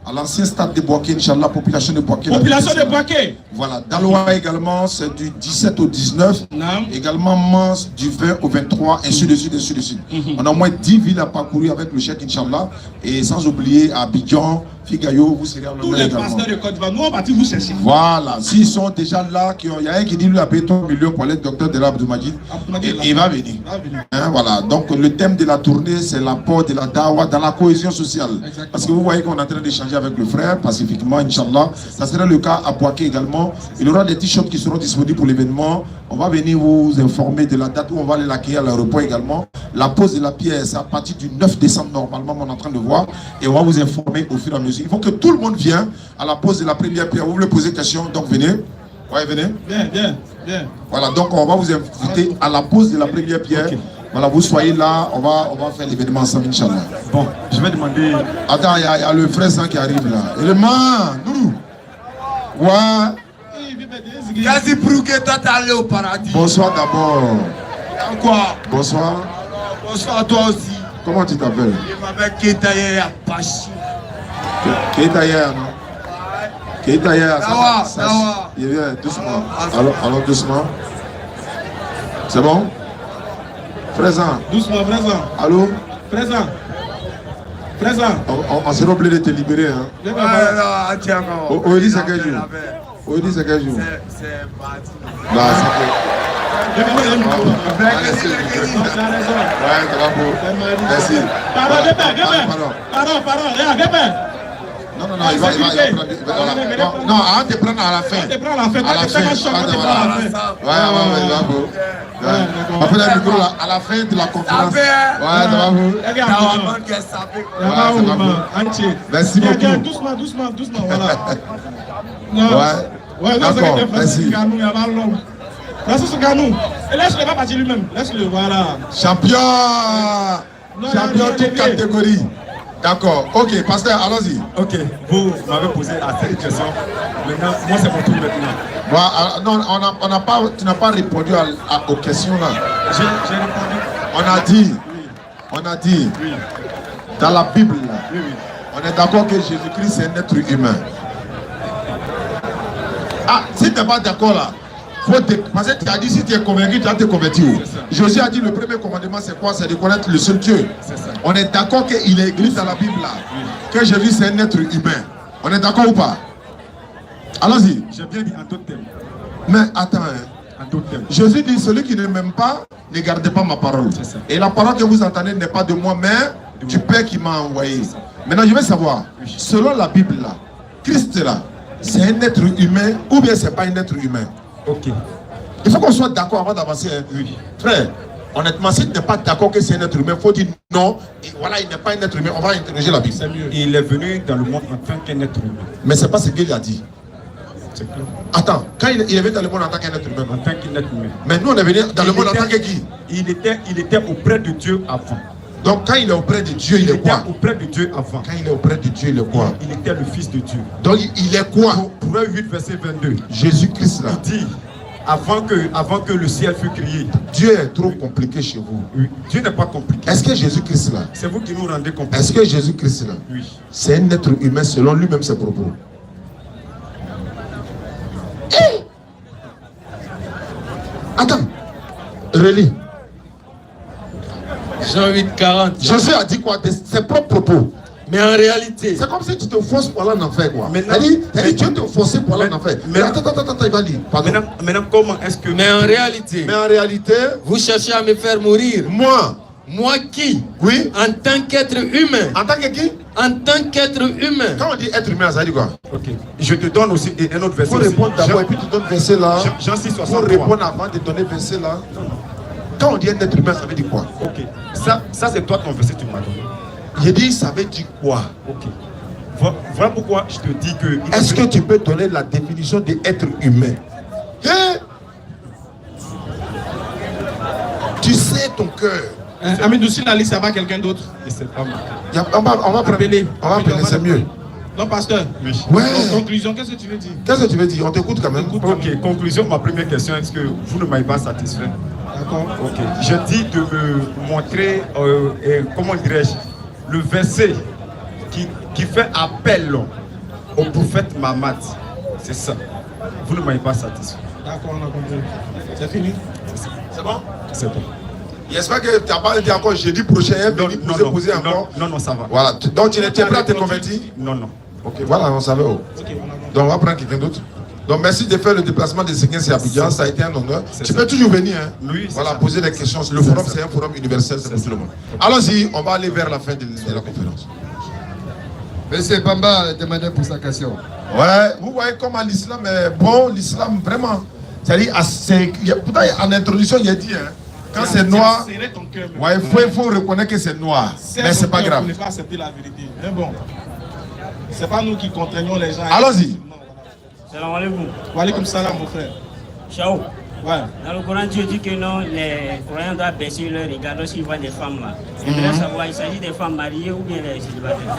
À l'ancien stade de Boaké, Inch'Allah, population de Boaké. Population de Boaké. Voilà, Daloa également, c'est du 17 au 19. Non. Également, Mans, du 20 au 23, ainsi de suite, ainsi de suite. On a au moins 10 villes à parcourir avec le chèque, Inch'Allah. Et sans oublier, Abidjan, Figayo, vous serez en Tous les pasteurs de Côte d'Ivoire, nous on va vous chercher. Voilà, s'ils sont déjà là, il y a un qui dit lui a payé 3 millions pour aller le docteur de l'Abdoumadjid, il va venir. Hein, voilà, donc le thème de la tournée, c'est l'apport de la dawa dans la cohésion sociale. Exactement. Parce que vous voyez qu'on est en train d'échanger avec le frère, pacifiquement, Inch'Allah. Ça sera le cas à Boaké également. Il y aura des t-shirts qui seront disponibles pour l'événement. On va venir vous informer de la date où on va aller l'accueillir à l'aéroport également. La pose de la pierre, c'est à partir du 9 décembre normalement, on est en train de voir. Et on va vous informer au fur et à mesure. Il faut que tout le monde vienne à la pose de la première pierre. Vous voulez poser question, donc venez. Ouais, venez. Bien. Voilà, donc on va vous inviter à la pose de la première pierre. Okay. Voilà, vous soyez là, on va faire l'événement ensemble, Inch'Allah. Bon, je vais demander... Attends, il y a le frère San qui arrive là. Et le man, Nourou. Ouais. Quasi pour que toi t'allais au paradis. Bonsoir d'abord. Quoi? Bonsoir. Bonsoir à toi aussi. Comment tu t'appelles? Je m'appelle Keitaye Apache. Keitaye, non? Keitaye, ça. Il vient doucement. Alors doucement. C'est bon? Présent. Doucement, présent. Allô? Présent. On s'est obligé de te libérer, hein? Non, tiens, non. Aujourd'hui, c'est quel jour? Aujourd'hui, c'est quel jour? C'est parti. Non, c'est que... Ouais, ça va beau. Merci. Pardon. Non, il va prendre. Non, on te prendre à la fin. On te prend à la fin. À la fin. Ouais, il va beau. On fait le micro à la fin de la conférence. Ouais, ça va beau. Merci beaucoup. Doucement, voilà. Ouais, d'accord, merci. Merci ce Ganou. Et laisse-le pas partir lui-même. Laisse-le, voilà. Champion toute catégorie. D'accord. Ok, pasteur, allons-y. Ok, vous m'avez posé assez de questions. Maintenant, moi c'est mon tour maintenant. Voilà, non, tu n'as pas répondu aux questions là. J'ai répondu. On a dit, oui. Dans la Bible là, oui. On est d'accord que Jésus-Christ est un être humain. Ah, si tu n'es pas d'accord là, parce que tu as dit si tu es convaincu, tu vas te convertir. Jésus a dit le premier commandement c'est quoi? C'est de connaître le seul Dieu. On est d'accord qu'il est écrit dans la Bible là, que Jésus c'est un être humain. On est d'accord ou pas? Allons-y. J'ai bien dit en d'autres termes. Mais attends, hein. En d'autres termes. Jésus dit celui qui ne m'aime pas, ne gardez pas ma parole. Et la parole que vous entendez n'est pas de moi, mais du Père qui m'a envoyé. Maintenant je veux savoir, selon la Bible là, Christ là, c'est un être humain ou bien c'est pas un être humain? Ok. Il faut qu'on soit d'accord avant d'avancer. Hein. Oui. Frère, honnêtement, si tu n'es pas d'accord que c'est un être humain, il faut dire non. Et voilà, il n'est pas un être humain. On va interroger la Bible. Il est venu dans le monde en tant qu'un être humain. Mais ce n'est pas ce qu'il a dit. C'est clair. Attends, quand il est venu dans le monde en tant qu'un être humain. En tant qu'un être humain. Mais nous, on est venu dans le monde en tant que qui? Il était auprès de Dieu avant. Donc quand il est auprès de Dieu, il est quoi? Auprès de Dieu avant. Quand il est auprès de Dieu, il est quoi? Il était le Fils de Dieu. Donc il est quoi? Proverbe 8, verset 22. Jésus-Christ là. Il dit, avant que le ciel fût créé. Dieu est trop compliqué chez vous. Oui. Dieu n'est pas compliqué. Est-ce que Jésus-Christ là? C'est vous qui nous rendez compliqués. Est-ce que Jésus-Christ là? Oui. C'est un être humain selon lui-même ses propos? Attends, relis. Jean 8, 40. Jésus a dit quoi? Ses propres propos. Mais en réalité, C'est comme si tu te forces pour aller en enfer, quoi. Maintenant- Dieu te forcer pour aller en enfer. Mais attends, il va lire. Pardon. Maintenant, comment est-ce que... mais en réalité, Mais en réalité, vous cherchez à me faire mourir. Moi qui, oui, en tant qu'être humain, en tant que qui? en tant qu'être humain, Quand on dit être humain, ça dit quoi? Ok. Je te donne aussi un autre Il verset. faut aussi. répondre d'abord et puis tu donnes verset là. Jean 6, Il faut 63. répondre avant de donner verset là. Quand on dit un être humain, ça veut dire quoi? Ok. Ça c'est toi ton verset, tu m'as donné. J'ai dit, ça veut dire quoi? Ok. Voilà pourquoi je te dis que... Est-ce que tu peux donner la définition d'être humain? Hein? Tu sais ton cœur. Amidou, si la liste, ça va quelqu'un d'autre. Et c'est pas mal. On va appeler. On va appeler, c'est mieux. Non, pasteur. Oui. Ouais. En conclusion, qu'est-ce que tu veux dire? Qu'est-ce que tu veux dire? On t'écoute quand même. Ok, conclusion, ma première question, est-ce que vous ne m'avez pas satisfait? D'accord. Ok. Je dis de me montrer, comment dirais-je, le verset qui fait appel au prophète Mahomet. C'est ça. Vous ne m'avez pas satisfait. D'accord, on a compris. C'est fini? C'est bon? C'est bon. J'espère que tu n'as pas dit encore jeudi prochain. Poser encore. Non, ça va. Voilà. Donc tu es prêt à te convertir? Non. Ok, voilà, on savait. Ok, on a compris. Donc on va prendre quelqu'un d'autre. Donc merci de faire le déplacement de Séguin à Abidjan, ça a été un honneur. C'est Tu ça. peux toujours venir, hein? Oui, c'est voilà, ça. poser des questions. Le forum, c'est un forum universel, c'est pour tout le monde. Allons-y, on va aller vers la fin de la conférence. Monsieur Bamba a demandé pour sa question. Ouais, vous voyez comment l'islam est bon, l'islam vraiment. C'est-à-dire, pourtant en introduction, il a dit, hein, quand c'est noir, Serrer ton cœur, mais- ouais, il faut reconnaître que c'est noir. Serre Mais ton c'est pas cœur grave. pour ne pas accepter la vérité. Mais bon, c'est pas nous qui contraignons les gens. Allons-y. Salam alaikum. Wa alaykoum salam, mon frère. Ciao. Ouais. Dans le Coran, Dieu dit que non, les croyants doivent baisser leur regard lorsqu'ils voient des femmes là. J'aimerais savoir, il s'agit des femmes mariées ou bien des célibataires.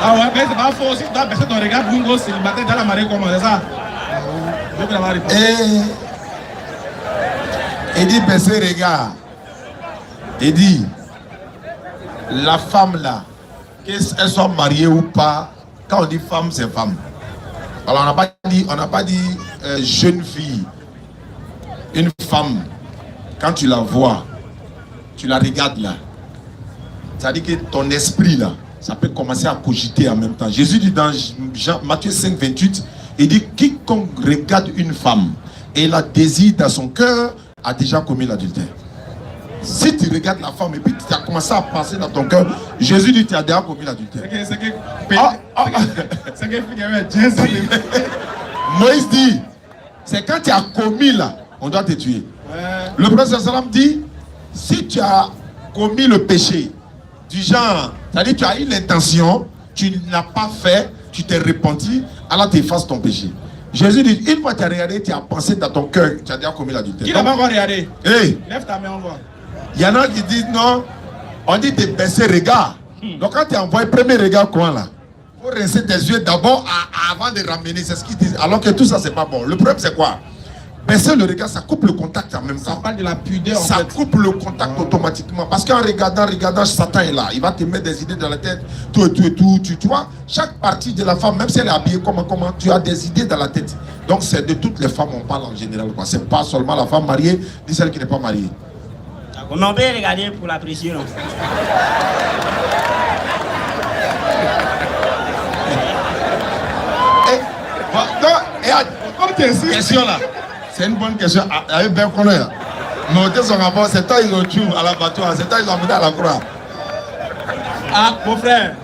Ah ouais, mais c'est pas faux aussi. Tu dois baisser ton regard pour une grosse célibataire dans la marée comment, c'est ça? Je vais la répondre. Et il dit, baissez regard. Il dit, la femme là, qu'elle soit mariée ou pas, quand on dit femme, c'est femme. Alors on n'a pas dit jeune fille. Une femme, quand tu la vois, tu la regardes là. Ça dit que ton esprit là, ça peut commencer à cogiter en même temps. Jésus dit dans Matthieu 5, 28, il dit quiconque regarde une femme et la désire dans son cœur a déjà commis l'adultère. Si tu regardes la femme et puis tu as commencé à passer dans ton cœur, Jésus dit tu as déjà commis l'adultère. C'est que Jésus. Moïse dit, c'est quand tu as commis là, on doit te tuer. Le prophète sallam dit, si tu as commis le péché, du genre, c'est-à-dire tu as eu l'intention, tu ne l'as pas fait, tu t'es repenti, alors tu effaces ton péché. Jésus dit, une fois que tu as regardé, tu as pensé dans ton cœur, tu as déjà commis l'adultère. Qui n'a pas encore regardé? Hey, Lève ta main, on voit. il y en a qui disent non, on dit de baisser regard. Donc quand tu envoies le premier regard, quoi là? Il faut rincer tes yeux d'abord avant de ramener, c'est ce qu'ils disent. Alors que tout ça, c'est pas bon. Le problème, c'est quoi? Baisser le regard, ça coupe le contact en même Ça temps. parle de la pudeur en Ça fait. coupe le contact automatiquement. Parce qu'en regardant, Satan est là. Il va te mettre des idées dans la tête. Tout. Tu vois, chaque partie de la femme, même si elle est habillée comment, tu as des idées dans la tête. Donc c'est de toutes les femmes, on parle en général. Ce n'est pas seulement la femme mariée, ni celle qui n'est pas mariée. Mais on peut regarder pour l'apprécier, non? Comme question là, c'est une bonne question. Avec bien qu'on est là. Mais son rapport, c'est toi ils ont tué à l'abattoir, c'est toi ils ont amené à la croix. Ah, mon frère.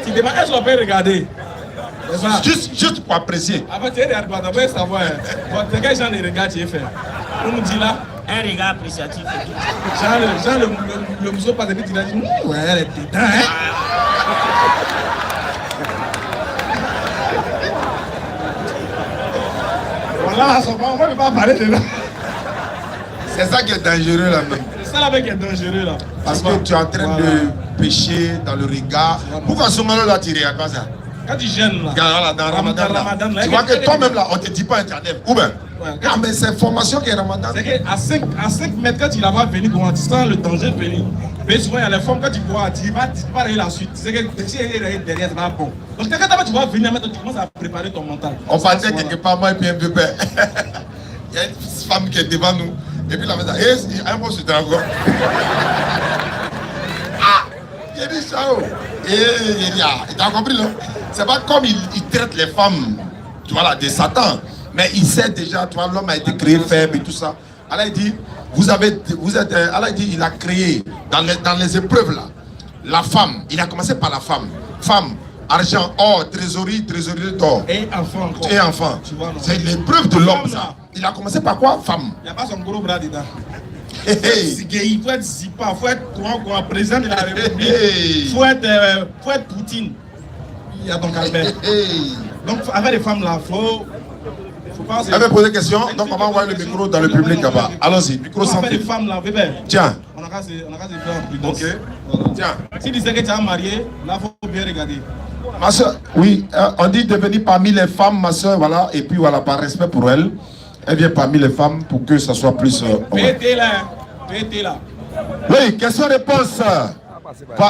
Tu demandes, est-ce qu'on peut regarder? Juste pour apprécier. Avant, tu regardes, on va savoir. C'est quel genre de regard tu es fait? On nous dit là. Un regard appréciatif. Genre le museau pas de vite, il a dit, ouais, elle est dedans, hein? Voilà, on ne peut pas parler de là. C'est ça qui est dangereux là même. C'est ça là qui est dangereux là. Parce que tu es en train de pécher dans le regard. Pourquoi ce moment là tu regardes pas ça? Quand tu gênes là. Voilà, dans Ramadan là. Tu vois que toi-même là, on ne te dit pas internet. Ou bien? Ah mais c'est formation qui est Ramadan. C'est qu'à 5 mètres, quand tu la vois venir, quand tu sens le danger de venir. Mais souvent, il y a les femmes, quand tu vois, tu vas aller la suite. C'est que si elle est derrière, c'est pas bon. Donc, quand tu vas venir, maintenant, tu commences à préparer ton mental. On partait quelque part, moi et puis un peu père. Il y a une femme qui est devant nous. Et puis la maison, un mot sur ta encore. Ah! Il a dit ciao. Et tu as compris là? C'est pas comme il traite les femmes, tu vois là, de Satan. Mais il sait déjà, tu vois, l'homme a été créé faible et tout ça. Allah dit, Allah dit, il a créé dans les épreuves là, la femme. Il a commencé par la femme. Femme, argent, or, trésorerie d'or. Et enfant encore. Et enfant. C'est l'épreuve de l'homme ça. Il a commencé par quoi? Femme. Il n'y a pas son gros bras dedans. Il faut être Zipa, il faut être président de la République. Il faut être Poutine. Il y a ton calvaire. Donc avec les femmes là, il faut pas... Elle veut poser une question, donc on va envoyer le micro dans le public là-bas. Allons-y, micro santé. Avec les femmes là, bébé. Tiens. On a qu'à se faire plus dense. Ok. Voilà. Tiens. Si tu sais que tu es marié, là, il faut bien regarder. Ma soeur, oui, on dit de venir parmi les femmes, ma soeur, voilà, et puis voilà, par respect pour elle, elle vient parmi les femmes pour que ça soit plus... Pété là. Oui, question-réponse.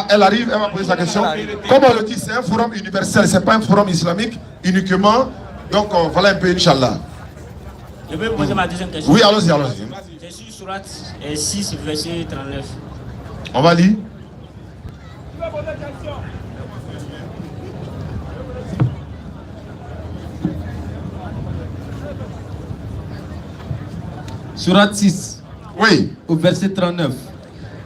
Elle arrive, elle va poser sa question. Comme on le dit, c'est un forum universel, c'est pas un forum islamique uniquement. Donc voilà un peu, Inch'Allah. Je peux poser ma deuxième question. Oui, allons-y. Je suis surat 6, verset 39. On va lire. Surat 6, Oui. au verset 39.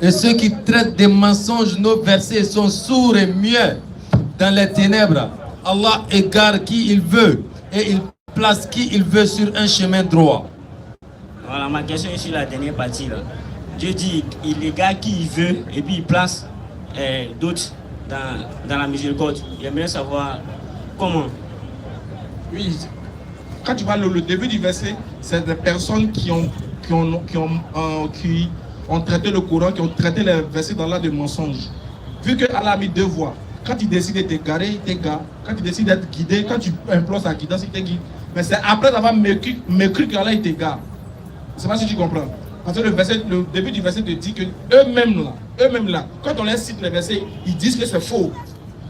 Et ceux qui traitent des mensonges nos versets sont sourds et muets dans les ténèbres. Allah égare qui il veut et il place qui il veut sur un chemin droit. Voilà, ma question est sur la dernière partie là. Dieu dit il égare qui il veut et puis il place d'autres dans la miséricorde. J'aimerais savoir comment. Oui. Quand tu vois le début du verset, c'est des personnes qui ont traité le Coran, qui ont traité les versets dans l'art de mensonge. Vu que Allah a mis deux voies. Quand il décide de t'égarer, il t'égare. Quand il décide d'être guidé, quand tu implores sa guidance, il te guide. Mais c'est après avoir mécru qu'Allah il t'égare. Je ne sais pas si tu comprends. Parce que le début du verset te dit que eux-mêmes là, quand on les cite les versets, ils disent que c'est faux.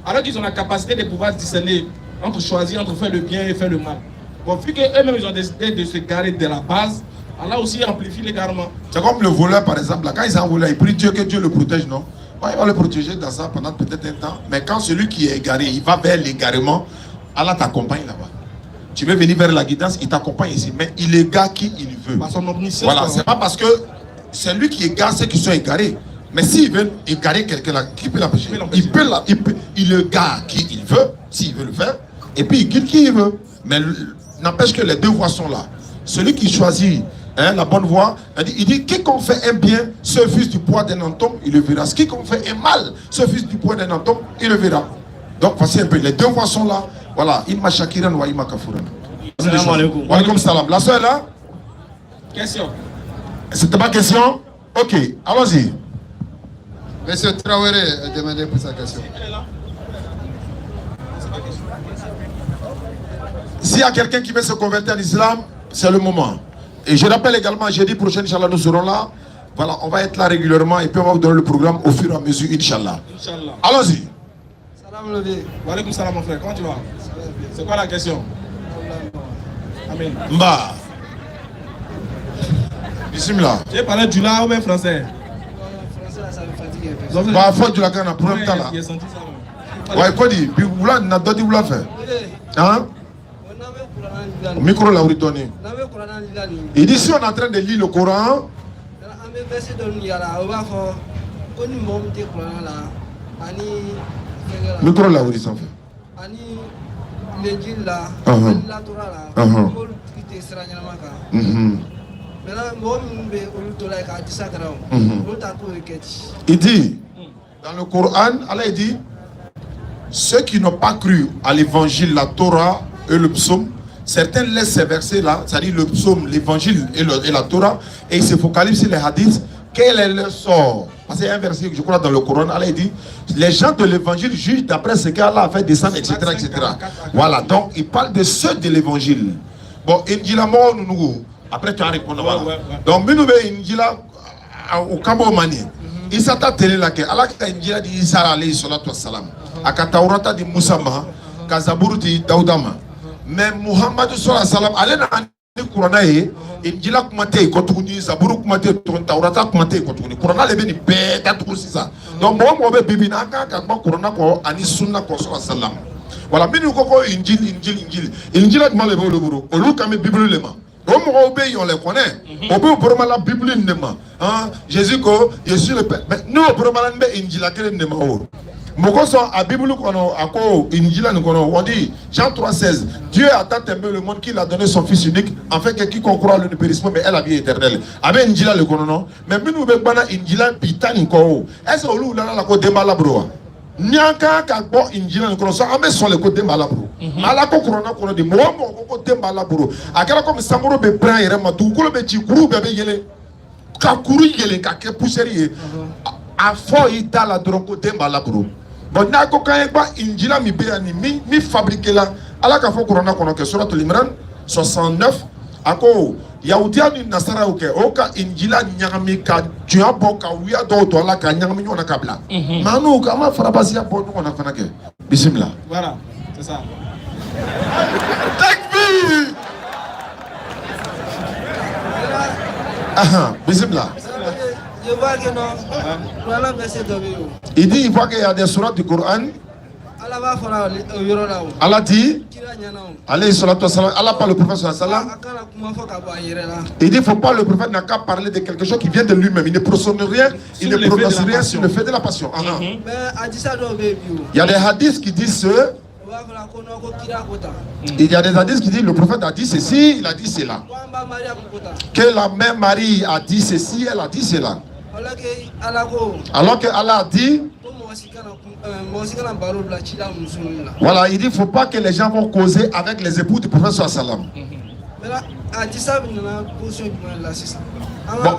Alors qu'ils ont la capacité de pouvoir discerner entre choisir, entre faire le bien et faire le mal. Bon, vu qu'eux-mêmes ils ont décidé de se garer de la base, Allah aussi amplifie l'égarement. C'est comme le voleur par exemple, là, quand ils sont volés, ils prient Dieu que Dieu le protège, non? Ouais, il va le protéger dans ça pendant peut-être un temps. Mais quand celui qui est égaré, il va vers l'égarement, Allah t'accompagne là-bas. Tu veux venir vers la guidance, il t'accompagne ici. Mais il égare qui il veut. Par son omniscience. Voilà, c'est pas parce que c'est lui qui égare ceux qui sont égarés. Mais s'il veut égarer quelqu'un là, qui peut l'empêcher? Il égare qui il veut, s'il veut le faire. Et puis il guide qui il veut. Mais n'empêche que les deux voies sont là. Celui qui choisit la bonne voie, il dit quiconque fait un bien, ce fils du poids d'un homme, il le verra. Quiconque fait un mal, ce fils du poids d'un homme, il le verra. Donc voici un peu, les deux voies sont là. Voilà, Imma Shakiran wa Imma Kafuran. Salam alaikum. Wa alaikum salam. La soeur là? Question. C'était ma question? Ok, allons-y. Monsieur Traoré a demandé pour sa question. S'il y a quelqu'un qui veut se convertir à l'islam, c'est le moment. Et je rappelle également, jeudi prochain, Inch'Allah, nous serons là. Voilà, on va être là régulièrement et puis on va vous donner le programme au fur et à mesure, Inch'Allah. Inch'Allah. Allons-y. Salam levé. Wa alaykoum salam mon frère, comment tu vas? C'est quoi la question? Amen. Mba. Bismillah. Tu veux parler du là ou bien français? Français là, ça me fatigue un peu. Bah, faut du la canne, problème là. Il a senti ça. Ouais, quoi dit? Puis vous l'avez, n'a pas dit vous l'avez fait. Hein? Au micro là, vous donnez. Il dit si on est en train de lire le Coran. Micro là, vous dites ça fait. Il dit, dans le Coran, Allah dit, ceux qui n'ont pas cru à l'évangile, la Torah et le psaume, certains laissent ces versets-là, c'est-à-dire le psaume, l'évangile et la Torah, et ils se focalisent sur les hadiths. Quel est le sort? Parce qu'il y a un verset que je crois dans le Coran, Allah dit, les gens de l'évangile jugent d'après ce qu'Allah a fait descendre, etc., etc. Voilà, donc il parle de ceux de l'évangile. Bon, Injila Mo Nounou, après tu as répondu. Donc, Minoube Injila au Cabo Mani, il s'attend télé là que Allah a Injila dit Isa alayhi salatu wassalam, Akataurata di Moussama, Kazaburu di Daudama. Mais Muhammad sallallahu alayhi wa sallam, allez dans le Coran, Injila kumate kotuni, Zaburu kumate, Taurata kumate kotuni. Coran le beni beta tout ça. Donc moi moi bibi na ka Coran ko ani sunna ko sallallahu alayhi wa sallam. Voilà, mais nous avons Injil. Injil est mal le boulot. On loue comme Bible le main. On les connaît. On peut prendre la Bible le main. Jésus ko, Jésus le Père. Mais nous on prend la Injil la le main. Moko so a Bible kono ako Injil nous kono. On dit Jean 3,16. Dieu a tant aimé le monde qu'il a donné son Fils unique, afin que quiconque croit le ne périsse pas, mais elle a vie éternelle. Avec Injil le kono non. Mais nous be bana Injil pitani ko. Est-ce que nous là la ko demala bro? Nyanka ka bo Injil no kono so ame so le ko demala bro. Ala ko corona kono de mo ko demala bro. Akala ko misangoro be pran yere ma tu ko be ci groupe be yele. Ka kuru yele ka ke poussière a fo ita la dron ko demala bro. Bon na ko kan ba Injil mi be ani mi fabriquer la ala ka fo corona kono ke suratul Imran 69 ako Yahudia ni Nasara oke oka Injila nyami ka tuya boka wiya do to la ka nyami nyona kabla manu kama farabasi ya bono na fana ke bismillah. Voilà, c'est ça. Takbir. Bismillah. Je vois que non. Voilà, verset de Bible. Il dit il voit qu'il y a des sourates du Coran. Allah dit, alayhi salatu wassalam, Allah parle le prophète sallallahu alayhi wa sallam. Il dit, il ne faut pas, le prophète n'a qu'à parler de quelque chose qui vient de lui-même. Il ne prononce rien, il ne prononce rien sur le fait de la passion. Il y a des hadiths qui disent ce. Il y a des hadiths qui disent le prophète a dit ceci, il a dit cela. Que la mère Marie a dit ceci, elle a dit cela. Alors que Allah a dit, voilà, il dit il ne faut pas que les gens vont causer avec les époux du prophète sallallahu alayhi wa sallam. Bon.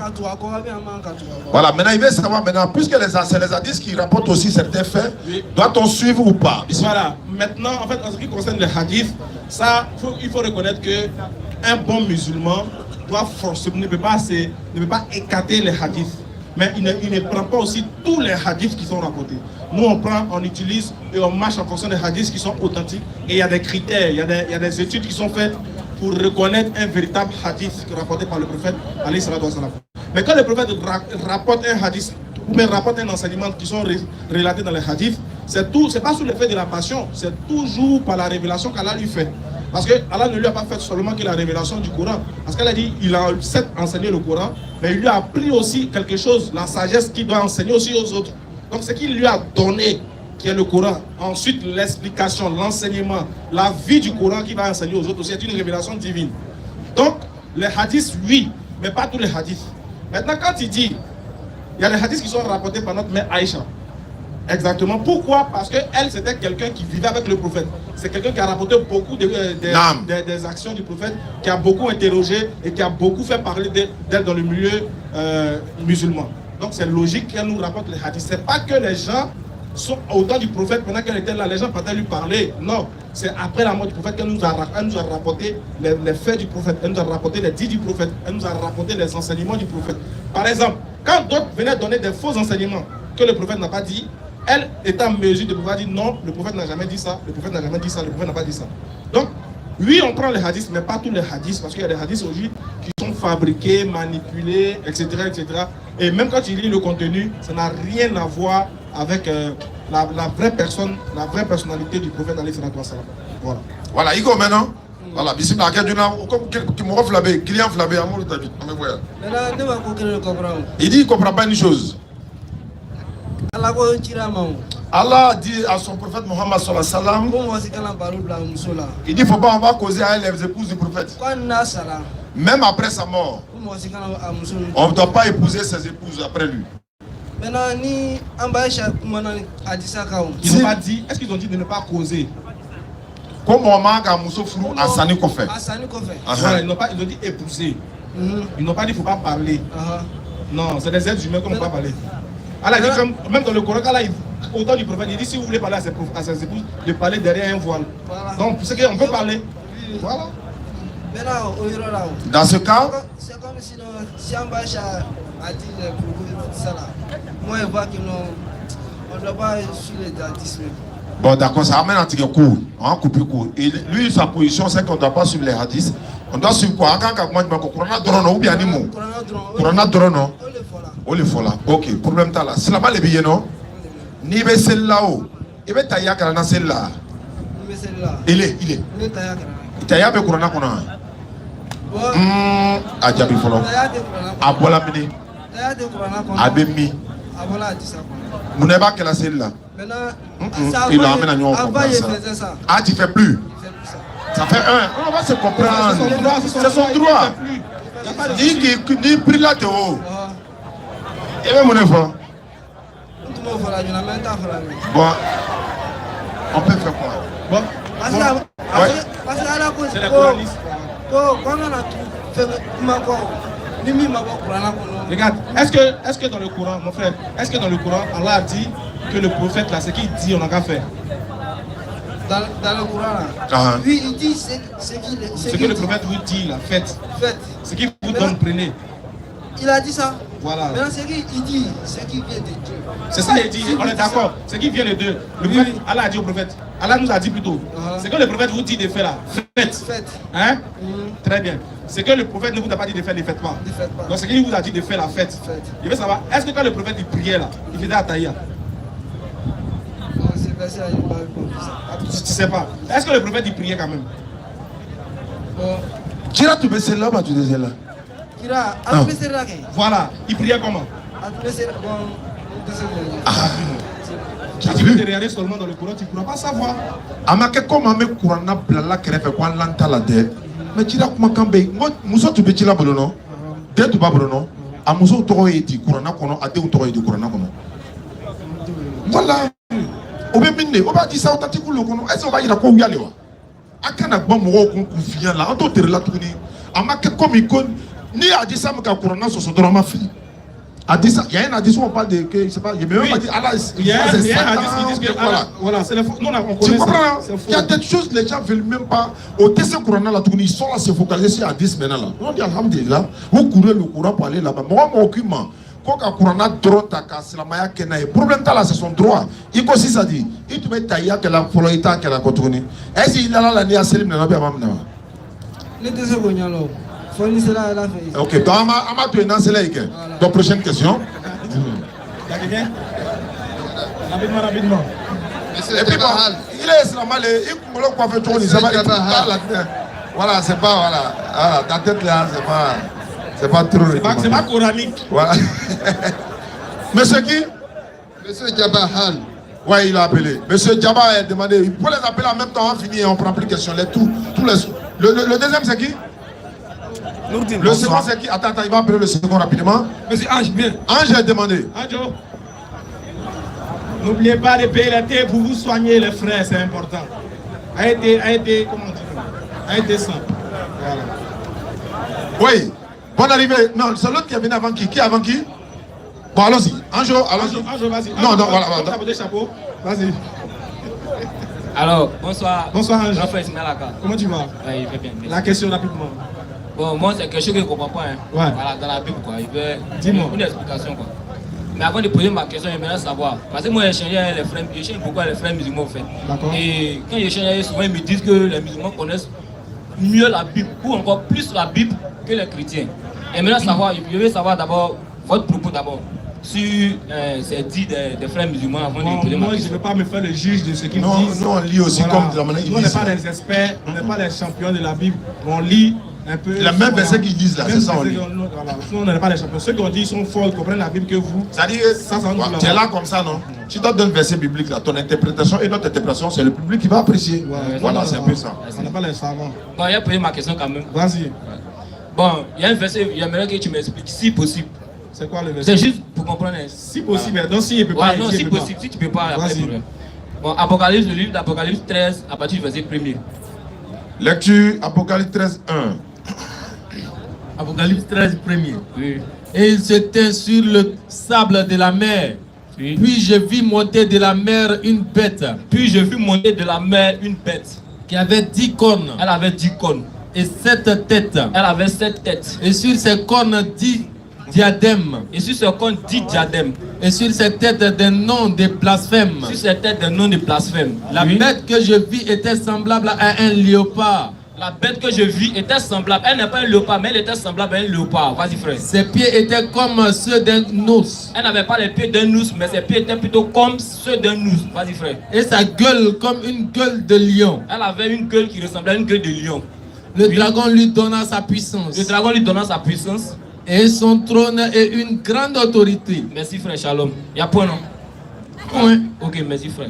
Voilà, maintenant il veut savoir, maintenant, puisque c'est les hadiths qui rapportent aussi certains faits, doit-on suivre ou pas? Voilà, maintenant, en fait, en ce qui concerne les hadiths, ça, il faut reconnaître qu'un bon musulman doit forcément, ne peut pas écarter les hadiths. Mais il ne prend pas aussi tous les hadiths qui sont rapportés. Nous, on utilise et on marche en fonction des hadiths qui sont authentiques. Et il y a des critères, il y a des études qui sont faites pour reconnaître un véritable hadith rapporté par le prophète, alayhi salatu wassalam. Mais quand le prophète rapporte un hadith, ou même rapporte un enseignement qui sont relatés dans les hadiths, c'est pas sous l'effet de la passion, c'est toujours par la révélation qu'Allah lui fait. Parce que Allah ne lui a pas fait seulement que la révélation du Coran. Parce qu'elle a dit, il a certes enseigné le Coran, mais il lui a appris aussi quelque chose, la sagesse qu'il doit enseigner aussi aux autres. Donc ce qu'il lui a donné, qui est le Coran, ensuite l'explication, l'enseignement, la vie du Coran qu'il va enseigner aux autres aussi, est une révélation divine. Donc les hadiths, oui, mais pas tous les hadiths. Maintenant quand il dit, il y a des hadiths qui sont rapportés par notre mère Aïcha. Exactement. Pourquoi? Parce qu'elle, c'était quelqu'un qui vivait avec le prophète. C'est quelqu'un qui a rapporté beaucoup des actions du prophète, qui a beaucoup interrogé et qui a beaucoup fait parler d'elle dans le milieu musulman. Donc c'est logique qu'elle nous rapporte les hadiths. C'est pas que les gens sont au temps du prophète, pendant qu'elle était là, les gens partaient lui parler. Non. c'est après la mort du prophète qu'elle nous a rapporté les faits du prophète, elle nous a rapporté les dits du prophète, elle nous a rapporté les enseignements du prophète. Par exemple, quand d'autres venaient donner des faux enseignements que le prophète n'a pas dit, elle est en mesure de pouvoir dire non, le prophète n'a jamais dit ça, le prophète n'a jamais dit ça, le prophète n'a pas dit ça. Donc, oui, on prend les hadiths, mais pas tous les hadiths, parce qu'il y a des hadiths aujourd'hui qui sont fabriqués, manipulés, etc., etc. Et même quand tu lis le contenu, ça n'a rien à voir avec la vraie personne, la vraie personnalité du prophète alayhi salatu wa salam. Voilà. Voilà, Igo maintenant. Voilà, bismillah, comme me reflabé, client flabé, amour de il dit qu'il ne comprend pas une chose. Allah dit à son prophète Mohammed sallallahu alayhi wa sallam, il dit, faut pas, on va causer à elle les épouses du prophète. Même après sa mort, on ne doit pas épouser ses épouses après lui. Maintenant, ni ils n'ont pas dit, est-ce qu'ils ont dit de ne pas causer? Comme on manque à Mousso Flou, à Sani Kofé. Voilà, ils ont dit épouser. Ils n'ont pas dit qu'il ne faut pas parler. Non, c'est des êtres humains qu'on ne peut pas parler. Allah dit, même dans le Coran, au temps du prophète, il dit si vous voulez parler à ses épouses, de parler derrière un voile. Voilà. Donc, c'est qu'on peut parler. Voilà. Dans ce cas, c'est comme si Ambacha a dit ça là. Moi, je vois qu'on ne doit pas suivre les hadiths. Bon, d'accord, ça amène un petit coup. On va couper court. Et lui, sa position, c'est qu'on ne doit pas suivre les hadiths. On doit suivre quoi? Corona drono ou bien animaux? Corona drono. On le fait là. Ok, problème là. C'est là-bas les billets, non? Ni be celle-là-haut. Il va tailler à celle-là. Il est. Il taille à Corona qu'on a. Ah, Djabi Folo. Ah, voilà, mini. Ah, Bemi. Vous n'avez pas quelle celle-là. Il a amené à nous. Ah, tu fais plus. Ça fait un. On va se comprendre. C'est son droit. Ni pris là de haut. Et même mon effort. Bon. On peut faire quoi? Bon. C'est la coraniste. Regarde, est-ce que dans le Coran, mon frère, est-ce que dans le Coran, Allah a dit que le prophète là, ce qu'il dit, on n'a qu'à faire? Dans le Coran là, oui, il dit ce que le prophète vous dit là, faites. Ce qu'il vous donne, prenez. Il a dit ça. Voilà. Maintenant, ce qu'il dit, ce qui vient de Dieu. C'est ça, il dit, on est d'accord. Ce qui vient de Dieu. Le prophète, Allah a dit au prophète. Allah nous a dit plutôt. C'est que le prophète vous dit de faire là. Faites. Hein? Très bien. C'est que le prophète ne vous a pas dit de faire, ne faites pas. Donc ce qu'il vous a dit de faire la fête. Il veut savoir, est-ce que quand le prophète il priait là, il faisait Ataïa? Tu sais pas. Est-ce que le prophète il priait quand même? Tira tu baisses là, tu disais là. Voilà, il priait comment? Tu veux te regarder seulement dans le Coran, tu ne pourras pas savoir. Amake comme ame Coran na blala krefe kwa lanta la de. Mais tira kuma kambe. Muso tu be tira bolono. De tu ba bolono. A muso to eti Coran na kono, ate u to eti Coran na kono. Voilà. Obe minne, oba di sa otati ku lo kono. Est-ce on va ira ko yale wa? Akana gba mo ko confiant là, on to tere la tuni. Amake comme icône. Ni a dit ça, mais quand Corona se sont drôlement fait. A dit ça, il y a un hadith où on parle de que je sais pas, il y a même pas dit Allah. Il y a un hadith qui dit que voilà, c'est le faux. Non, on connaît ça. Il y a des choses les gens veulent même pas. Au TC Corona là, ils sont là se focaliser sur hadith maintenant là. On dit alhamdulillah, vous courez le courant pour aller là-bas. Moi mon occupement, quand Corona drone ta casse la maya kenae. Problème là, c'est son droit. Il aussi ça dit, il te met taïa que la foloïta que la contourne. Est-ce qu'il a la nia selim na bien mamna? Ne te sais pas alors. Ok, donc Amatou est dans cela. Donc, prochaine question. Rapidement. Et puis, il est islamien, il me l'a coiffé tout, il s'est voilà, c'est pas, voilà, ta tête là, c'est pas trop. C'est pas coranique. Voilà. Monsieur qui? Monsieur Jabahal. Ouais, il a appelé. Monsieur Djaba a demandé, il faut les appeler en même temps, on finit et on prend plus de questions. Le deuxième, c'est qui? Le second, c'est qui? Attends, il va appeler le second rapidement. Monsieur Ange, bien. Ange a demandé. Ange, n'oubliez pas de payer la thé pour vous soigner les frères, c'est important. A été, comment on dit? A été simple. Voilà. Oui, bonne arrivée. Non, c'est l'autre qui est venu avant qui? Qui avant qui? Bon, allons-y. Ange, allons-y. Ange, vas-y. Non, non, voilà. Chapeau, chapeau. Vas-y. Alors, bonsoir. Bonsoir, Ange. Raphaël Sinalaka. Comment tu vas? Ouais, il fait bien. Merci. La question rapidement. Bon, moi, c'est quelque chose que je ne comprends pas. Hein. Ouais. Voilà, dans la Bible, quoi. Il veut Dis-moi. une explication, quoi. Mais avant de poser ma question, j'aimerais savoir. Parce que moi, j'échange avec les frères, j'échange beaucoup avec les frères musulmans, en fait. D'accord. Et quand j'échange avec eux, souvent, ils me disent que les musulmans connaissent mieux la Bible, ou encore plus la Bible que les chrétiens. Et maintenant, je veux savoir d'abord votre propos d'abord sur ces dits des frères musulmans avant de poser ma Moi, je ne question. veux pas me faire le juge de ce qu'ils Non, disent. nous, on lit aussi comme de la manière qu'ils Nous, on n'est disent. pas des experts, on n'est pas les champions de la Bible. On lit un peu. Les mêmes versets qu'ils disent là, Les c'est ça, mêmes on lit. versets qu'on- voilà. Nous, on n'est pas les champions. Ceux qui ont dit ils sont forts, ils comprennent la Bible que vous. C'est-à-dire, Ça nous ouais, la tu es voix. là comme ça, non? Si tu donnes un verset biblique, là, ton interprétation et notre interprétation, c'est le public qui va apprécier. Ouais, Voilà, c'est un peu ça. On n'est pas les savants. Bon, il a posé ma question quand même. Vas-y. Bon, il y a un verset, j'aimerais que tu m'expliques, si possible. C'est quoi le verset? C'est juste pour comprendre. Si possible. Donc, si il ne peut pas. Ouais, non, il si peut pas. possible, si tu peux pas, il n'y a pas de Vas-y. problème. Bon, Apocalypse, le livre d'Apocalypse 13, à partir du verset 1er. Lecture Apocalypse 13, 1. Apocalypse 13, premier. Oui. Et il se tint sur le sable de la mer. Oui. Puis je vis monter de la mer une bête Puis je vis monter de la mer une bête. qui avait 10 cornes Elle avait 10 cornes. et 7 têtes. Elle avait 7 têtes. Et sur ses cornes 10 diadèmes. Et sur ses cornes 10 diadèmes. Et sur ses têtes des noms de blasphèmes. Sur ses têtes des noms de blasphème. La Oui. bête que je vis était semblable à un léopard. La bête que je vis était semblable. Elle n'est pas un léopard, mais elle était semblable à un léopard. Vas-y, frère. Ses pieds étaient comme ceux d'un ours. Elle n'avait pas les pieds d'un ours, mais ses pieds étaient plutôt comme ceux d'un ours. Vas-y, frère. Et sa gueule comme une gueule de lion. Elle avait une gueule qui ressemblait à une gueule de lion. Le Oui. dragon lui donna sa puissance. Le dragon lui donnant sa puissance. Et son trône et une grande autorité. Merci, frère Shalom. Il y a point, non? Ouais. Ok, merci, frère.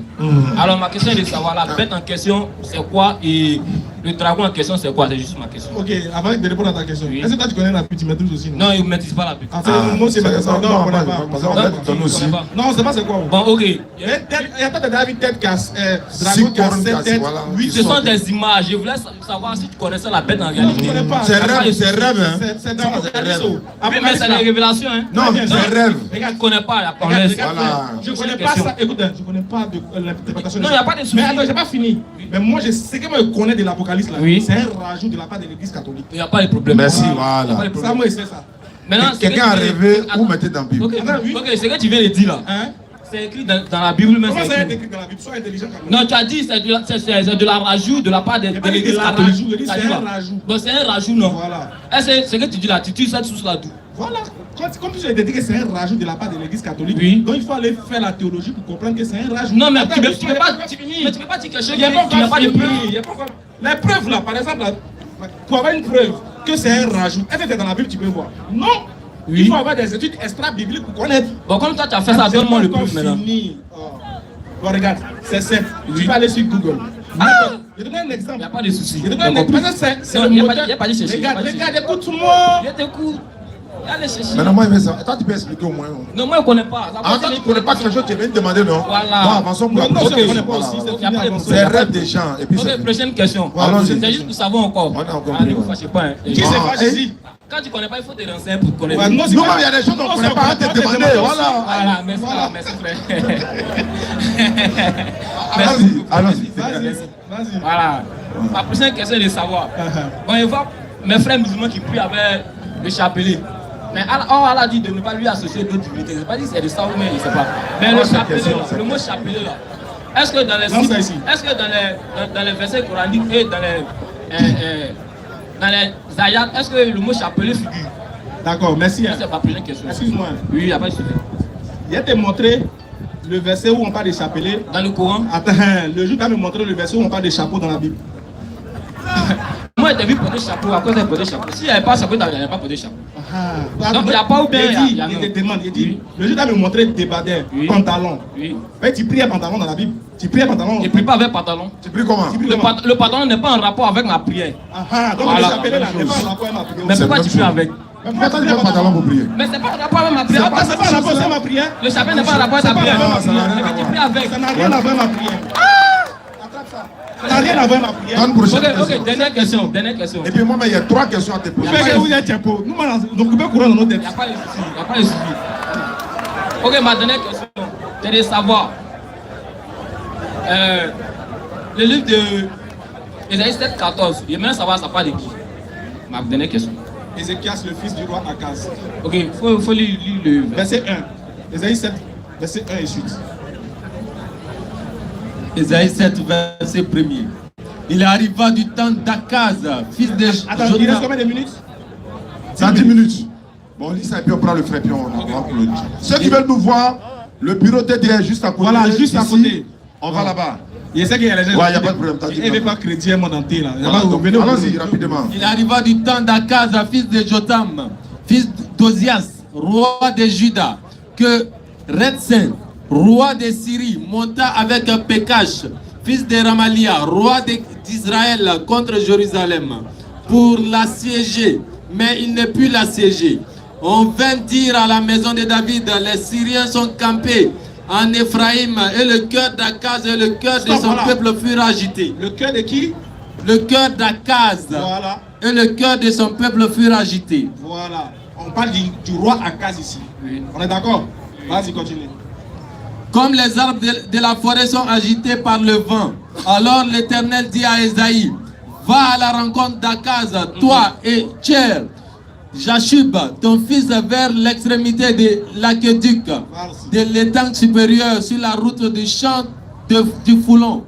Alors, ma question est de savoir la bête en question, c'est quoi? Et le dragon en question, c'est quoi? C'est juste ma question. Ok, avant de répondre à ta question, Oui. est-ce que toi tu connais la Bible, tu maîtrises aussi? Non, il ne maîtrise pas la bête. Ah, moi aussi, c'est- non, on ne connaît pas. parce qu'on va te donner aussi. Non, on ne sait pas c'est quoi. Bon, ok. Il y a pas de David tête casse, dragon Six qui a cornes 7 cassées, têtes, voilà. 8 Ce sont des images. Je voulais savoir si tu connaissais la bête en Non, je réalité. ne connais pas. C'est rêve, hein. C'est dans l'Apocalypse. Oui, mais c'est des révélations, hein. Non, c'est rêve. Regarde, Tu connais pas la regarde, promesse. regarde, Voilà. je ne connais C'est pas une ça. Écoute, je ne connais pas de l'interprétation. Non, il n'y a pas de souci. Mais attends, j'ai pas fini. Mais moi, je sais que moi, je connais de l'Apocalypse là. Oui. C'est un rajout de la part de l'Église catholique. Il n'y a pas de problème. Merci, Il y a pas voilà. de problème. Ça, moi, je sais ça. Maintenant, ce que Quelqu'un a tu viens- rêvé Attends. ou mettez dans la Bible. Ok, Attends, oui. ok, ce que tu viens de dire là, Hein? c'est écrit dans la Bible, mais Comment ça c'est a écrit. été écrit dans la Bible? Sois intelligent quand même. Non, tu as dit c'est de la rajout de la part de Il y a pas dit l'Église de la catholique. rajout, il dit Tu as c'est dit un quoi? rajout. Donc c'est un rajout, non? Voilà. Est-ce que ce que tu dis là, tu tires cette source là d'où? Voilà. Comme tu as dit que c'est un rajout de la part de l'Église catholique, Oui. donc il faut aller faire la théologie pour comprendre que c'est un rajout. Non, mais Attends, tu ne mais peux pas dire quelque chose Il n'y a qui pas n'a encore pas de fini, preuve. il y a pas encore- Les preuves là, par exemple, là, pour avoir une preuve que c'est un rajout, est-ce que c'est dans la Bible tu peux voir? Non. Oui. Il faut avoir des études extra-bibliques pour connaître. Bon, comme toi tu as fait ça, C'est donne-moi pas le encore preuve maintenant. fini. Oh. Bon, regarde, c'est simple. Tu peux aller sur Google. Je te donne un exemple. Il n'y a pas de souci. Je te donne un exemple. Parce que c'est Non, le il n'y a moteur. pas de chercher. Regarde, écoute-moi. Je t'écoute. Allez chercher. Maintenant, moi, il veut ça. Toi, tu peux expliquer au moins. Non, moi je ne connais pas. Ah, toi, tu ne connais pas quelque chose, tu viens de demander, non? Voilà. Bon, avançons pour la Non, non, prochaine je connais question. pas aussi, Voilà. Il y a pas de problème. C'est rêve des gens. Et puis, Ok, c'est prochaine question. Voilà, allons-y. C'est juste pour savoir encore. On a compris, Ah, ne vous ouais. fâchez pas. Hein. Qui c'est Ah, pas ici? Quand tu ne connais pas, il faut te renseigner pour connaître. Ouais, non, c'est Nous, pas- il y a des choses qu'on ne non, connaît c'est pas à te demander. Voilà. Voilà, merci, merci frère. Allons-y. Allons-y. Vas-y, vas-y. Voilà. Ma prochaine question est de savoir. Bon, il voit mes frères musulmans qui prient avec le chapelet. Mais Allah a dit de ne pas lui associer d'autres divinités. Je ne sais pas si c'est de ça ou même, je ne sais pas. Mais le c'est chapelet, question, là, c'est le mot chapelet là, est-ce que dans les Non, c'est ici. est-ce que dans les versets coraniques et dans les ayats, est-ce que le mot chapelet figure? D'accord, merci. hein. C'est ma première question. Excuse-moi. Oui, il n'y a pas de souci. Je vais te montrer le verset où on parle de chapelet. Dans le Coran, Attends, le jour va me montrer le verset où on parle de chapeau dans la Bible. moi j'ai vu porter chapeau, à cause j'ai porté chapeau. S'il n'y avait pas chapeau, il n'y avait pas porté chapeau. Donc, il n'y a pas ou bien, il y a non. Il te demande, il dit, le jour va me montrer débardeur, Oui. pantalon. Oui. Ouais, tu pries un pantalon dans la Bible. Tu pries un pantalon. Je ne prie pas avec pantalon. Tu pries comment? Tu pries Le, comment? le pantalon n'est pas en rapport avec ma prière. Donc Voilà. le chapelet là n'est pas en rapport avec ma prière. Mais C'est pourquoi la tu même pries chose. avec? Mais Pourquoi tu as pantalon pour prier? Mais c'est pas en rapport avec ma prière. C'est pas en rapport avec ma prière. Le chapelet n'est pas en rapport avec ta prière. Non, ça n'a rien à Mais tu voir. pries avec. Ça n'a rien à voir avec ma prière. Attrape ça. Ça n'a rien à voir avec ma prière. Donne prochaine Ok, question. ok, dernière question. Dernière question. Et puis, moi, il y a 3 questions à te poser. Fais que vous êtes chapeau. Nous, on occupe courant dans nos Il têtes. n'y a pas de souci. Il n'y a pas de souci. Ok, ma dernière question, c'est de savoir. le livre de Ésaïe 7, 14. J'aimerais savoir ça parle de qui. Ma dernière question. Ézéchias, le fils du roi Akaz. Ok, faut lire le verset 1. Ésaïe 7, verset 1 et suite. Ésaïe 7, verset 1er. Il arriva du temps d'Akaz, fils de Attends, il reste combien de minutes? 10 minutes. Bon, on lit ça et puis on prend le frère, puis on applaudit. Ceux qui veulent nous voir, le bureau TDR est juste à côté. Voilà, juste à côté. On va là-bas. Il sait qu'il y a les gens. Ouais, il n'y a pas de problème. Il n'est pas chrétien, mon entier là. Allons-y rapidement. Il arriva du temps d'Akaz, fils de Jotam, fils d'Ozias, roi de Juda, que Retsen, roi de Syrie, monta avec Pekash, fils de Ramalia, roi d'Israël, contre Jérusalem, pour l'assiéger, mais il ne put l'assiéger. On vint dire à la maison de David, les Syriens sont campés en Éphraïm, et le cœur d'Akaz et le cœur de son peuple furent agités. Le cœur de qui? Le cœur d'Akaz et le cœur de son peuple furent agités. Voilà. On parle du roi Akaz ici. Oui. On est d'accord? Vas-y, continue. Comme les arbres de la forêt sont agités par le vent, alors l'Éternel dit à Ésaïe, va à la rencontre d'Akaz, toi et Tcher, Jashub, ton fils, vers l'extrémité de l'aqueduc, de l'étang supérieur, sur la route du champ du Foulon.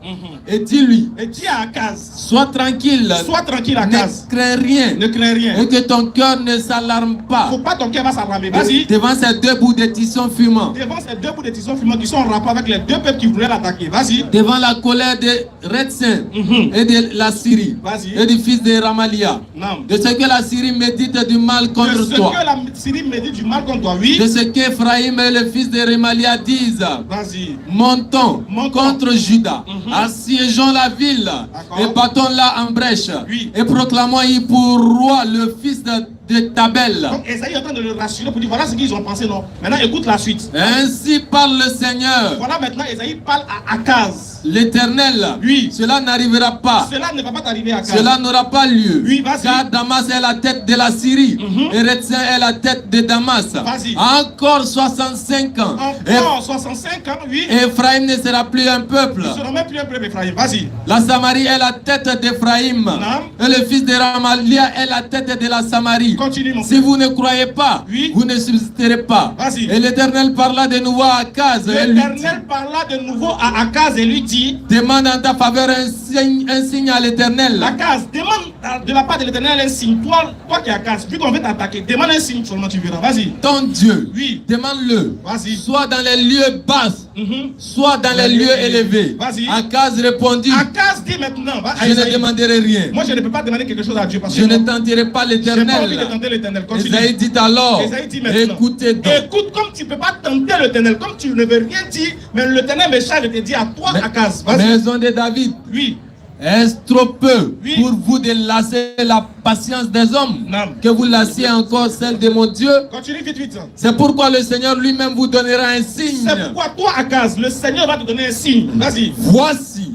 Et dis-lui, et dis à Akaz, sois tranquille, Akaz. Ne crains rien, et que ton cœur ne s'alarme pas. Faut pas ton cœur va s'alarmer. Vas-y. Devant ces deux bouts de tissons fumants. Devant ces deux bouts de tissons fumants qui sont en rapport avec les deux peuples qui voulaient l'attaquer. Vas-y. Devant la colère de Retsen et de la Syrie et du fils de Ramalia. De ce que la Syrie médite du mal contre toi. De ce que la Syrie médite du mal contre toi, oui. De ce qu'Ephraïm et le fils de Ramalia disent. Vas-y. Montons contre Juda. Assiégeons la ville et battons-la en brèche. Oui. Et proclamons-y pour roi le fils de Tabel. Donc Esaïe est en train de le rassurer pour dire voilà ce qu'ils ont pensé, non? Maintenant écoute la suite. Ainsi parle le Seigneur. Voilà maintenant Esaïe parle à Akaz. L'Éternel. Oui. Cela n'arrivera pas. Cela ne va pas t'arriver à Akaz. Cela n'aura pas lieu. Oui, vas-y. Car Damas est la tête de la Syrie. Et Retsen est la tête de Damas. Vas-y. Encore 65 ans. Encore 65 ans, oui. Ephraim ne sera plus un peuple. Ne sera même plus un peuple, Ephraim. Vas-y. La Samarie est la tête d'Ephraïm. Et le fils de Ramalia est la tête de la Samarie. Continue, mon si vous ne croyez pas, vous ne subsisterez pas. Vas-y. Et l'Éternel parla de nouveau à Akaz. L'Éternel parla de nouveau à Akaz et lui dit, demande en ta faveur un signe à l'Éternel. Akaz, demande de la part de l'Éternel un signe. Toi qui es Akaz, vu qu'on veut t'attaquer, demande un signe seulement, tu verras. Vas-y. Ton Dieu, oui. Demande-le. Vas-y. Soit dans les lieux bas, soit dans les lieux élevés. Vas-y. Akaz répondit, Akaz dit maintenant, je ne demanderai rien. Moi je ne peux pas demander quelque chose à Dieu parce que je ne tenterai pas l'Éternel. J'ai pas envie de tenter l'Éternel. Esaïe dit alors, écoutez donc. Écoute, comme tu ne peux pas tenter l'Éternel, comme tu ne veux rien dire, mais l'Éternel me charge de te dire à toi, Akaz. Maison de David. Oui. Est-ce trop peu pour vous de lasser la patience des hommes que vous lassiez encore celle de mon Dieu? Continue vite, vite. C'est pourquoi le Seigneur lui-même vous donnera un signe. C'est pourquoi toi, Akaz, le Seigneur va te donner un signe. Vas-y. Voici.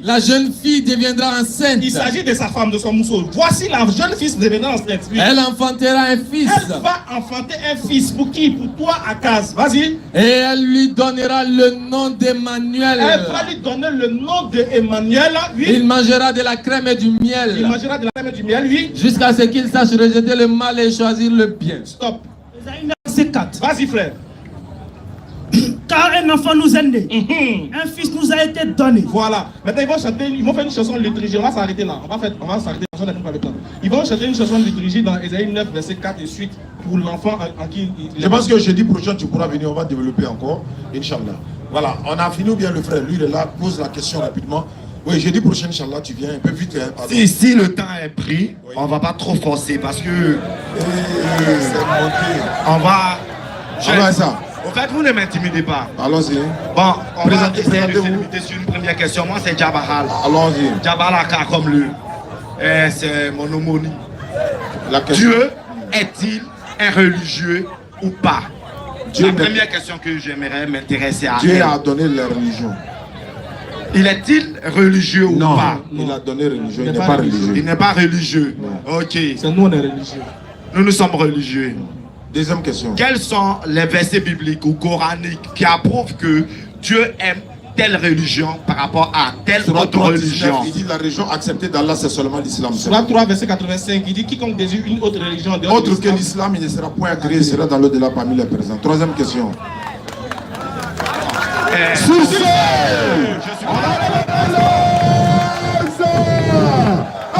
La jeune fille deviendra enceinte. Il s'agit de sa femme, de son mousseau. Voici la jeune fille deviendra enceinte. Oui. Elle enfantera un fils. Elle va enfanter un fils. Pour qui? Pour toi, Akaz. Vas-y. Et elle lui donnera le nom d'Emmanuel. Elle va lui donner le nom d'Emmanuel. Oui. Il mangera de la crème et du miel. Il mangera de la crème et du miel, oui. Jusqu'à ce qu'il sache rejeter le mal et choisir le bien. Stop. Verset 4. Vas-y, frère. Car un enfant nous est né, un fils nous a été donné. Voilà. Maintenant, ils vont chanter, ils vont faire une chanson de liturgie. On va s'arrêter là. On va s'arrêter. Ils vont chanter une chanson de liturgie dans Ésaïe 9, verset 4 et suite pour l'enfant en qui il... Je pense que jeudi prochain, tu pourras venir. On va développer encore. Inch'Allah. Voilà. On a fini ou bien le frère. Lui, il est là. Pose la question rapidement. Oui, jeudi prochain, Inch'Allah, tu viens un peu vite. Hein, si le temps est pris, on ne va pas trop forcer parce que... on va... ça. En fait, vous ne m'intimidez pas. Allons-y. Bon, on va essayer de se limiter sur une première question. Moi, c'est Djabahal. Allons-y. Djabalaka comme lui. C'est mon homonyme. Dieu est-il un religieux ou pas? La première question que j'aimerais m'intéresser à. Dieu a donné la religion. Il est-il religieux ou pas? Non, il a donné religion. Il n'est pas religieux. Il n'est pas religieux. Non. Ok. C'est nous, on est religieux. Nous sommes religieux. Deuxième question. Quels sont les versets bibliques ou coraniques qui approuvent que Dieu aime telle religion par rapport à telle Surat autre 3, religion. 19, il dit la religion acceptée d'Allah, c'est seulement l'islam. Surat 3, verset 85, il dit quiconque désire une autre religion en dehors de Autre que l'islam, il ne sera point agréé, il sera dans l'au-delà parmi les présents. Troisième question. Sur ce,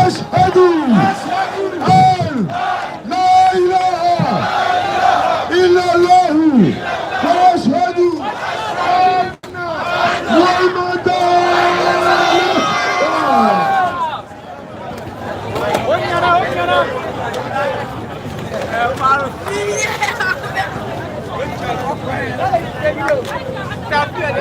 Ashhadu an la ilaha illallah wa ashhadu anna Muhammadan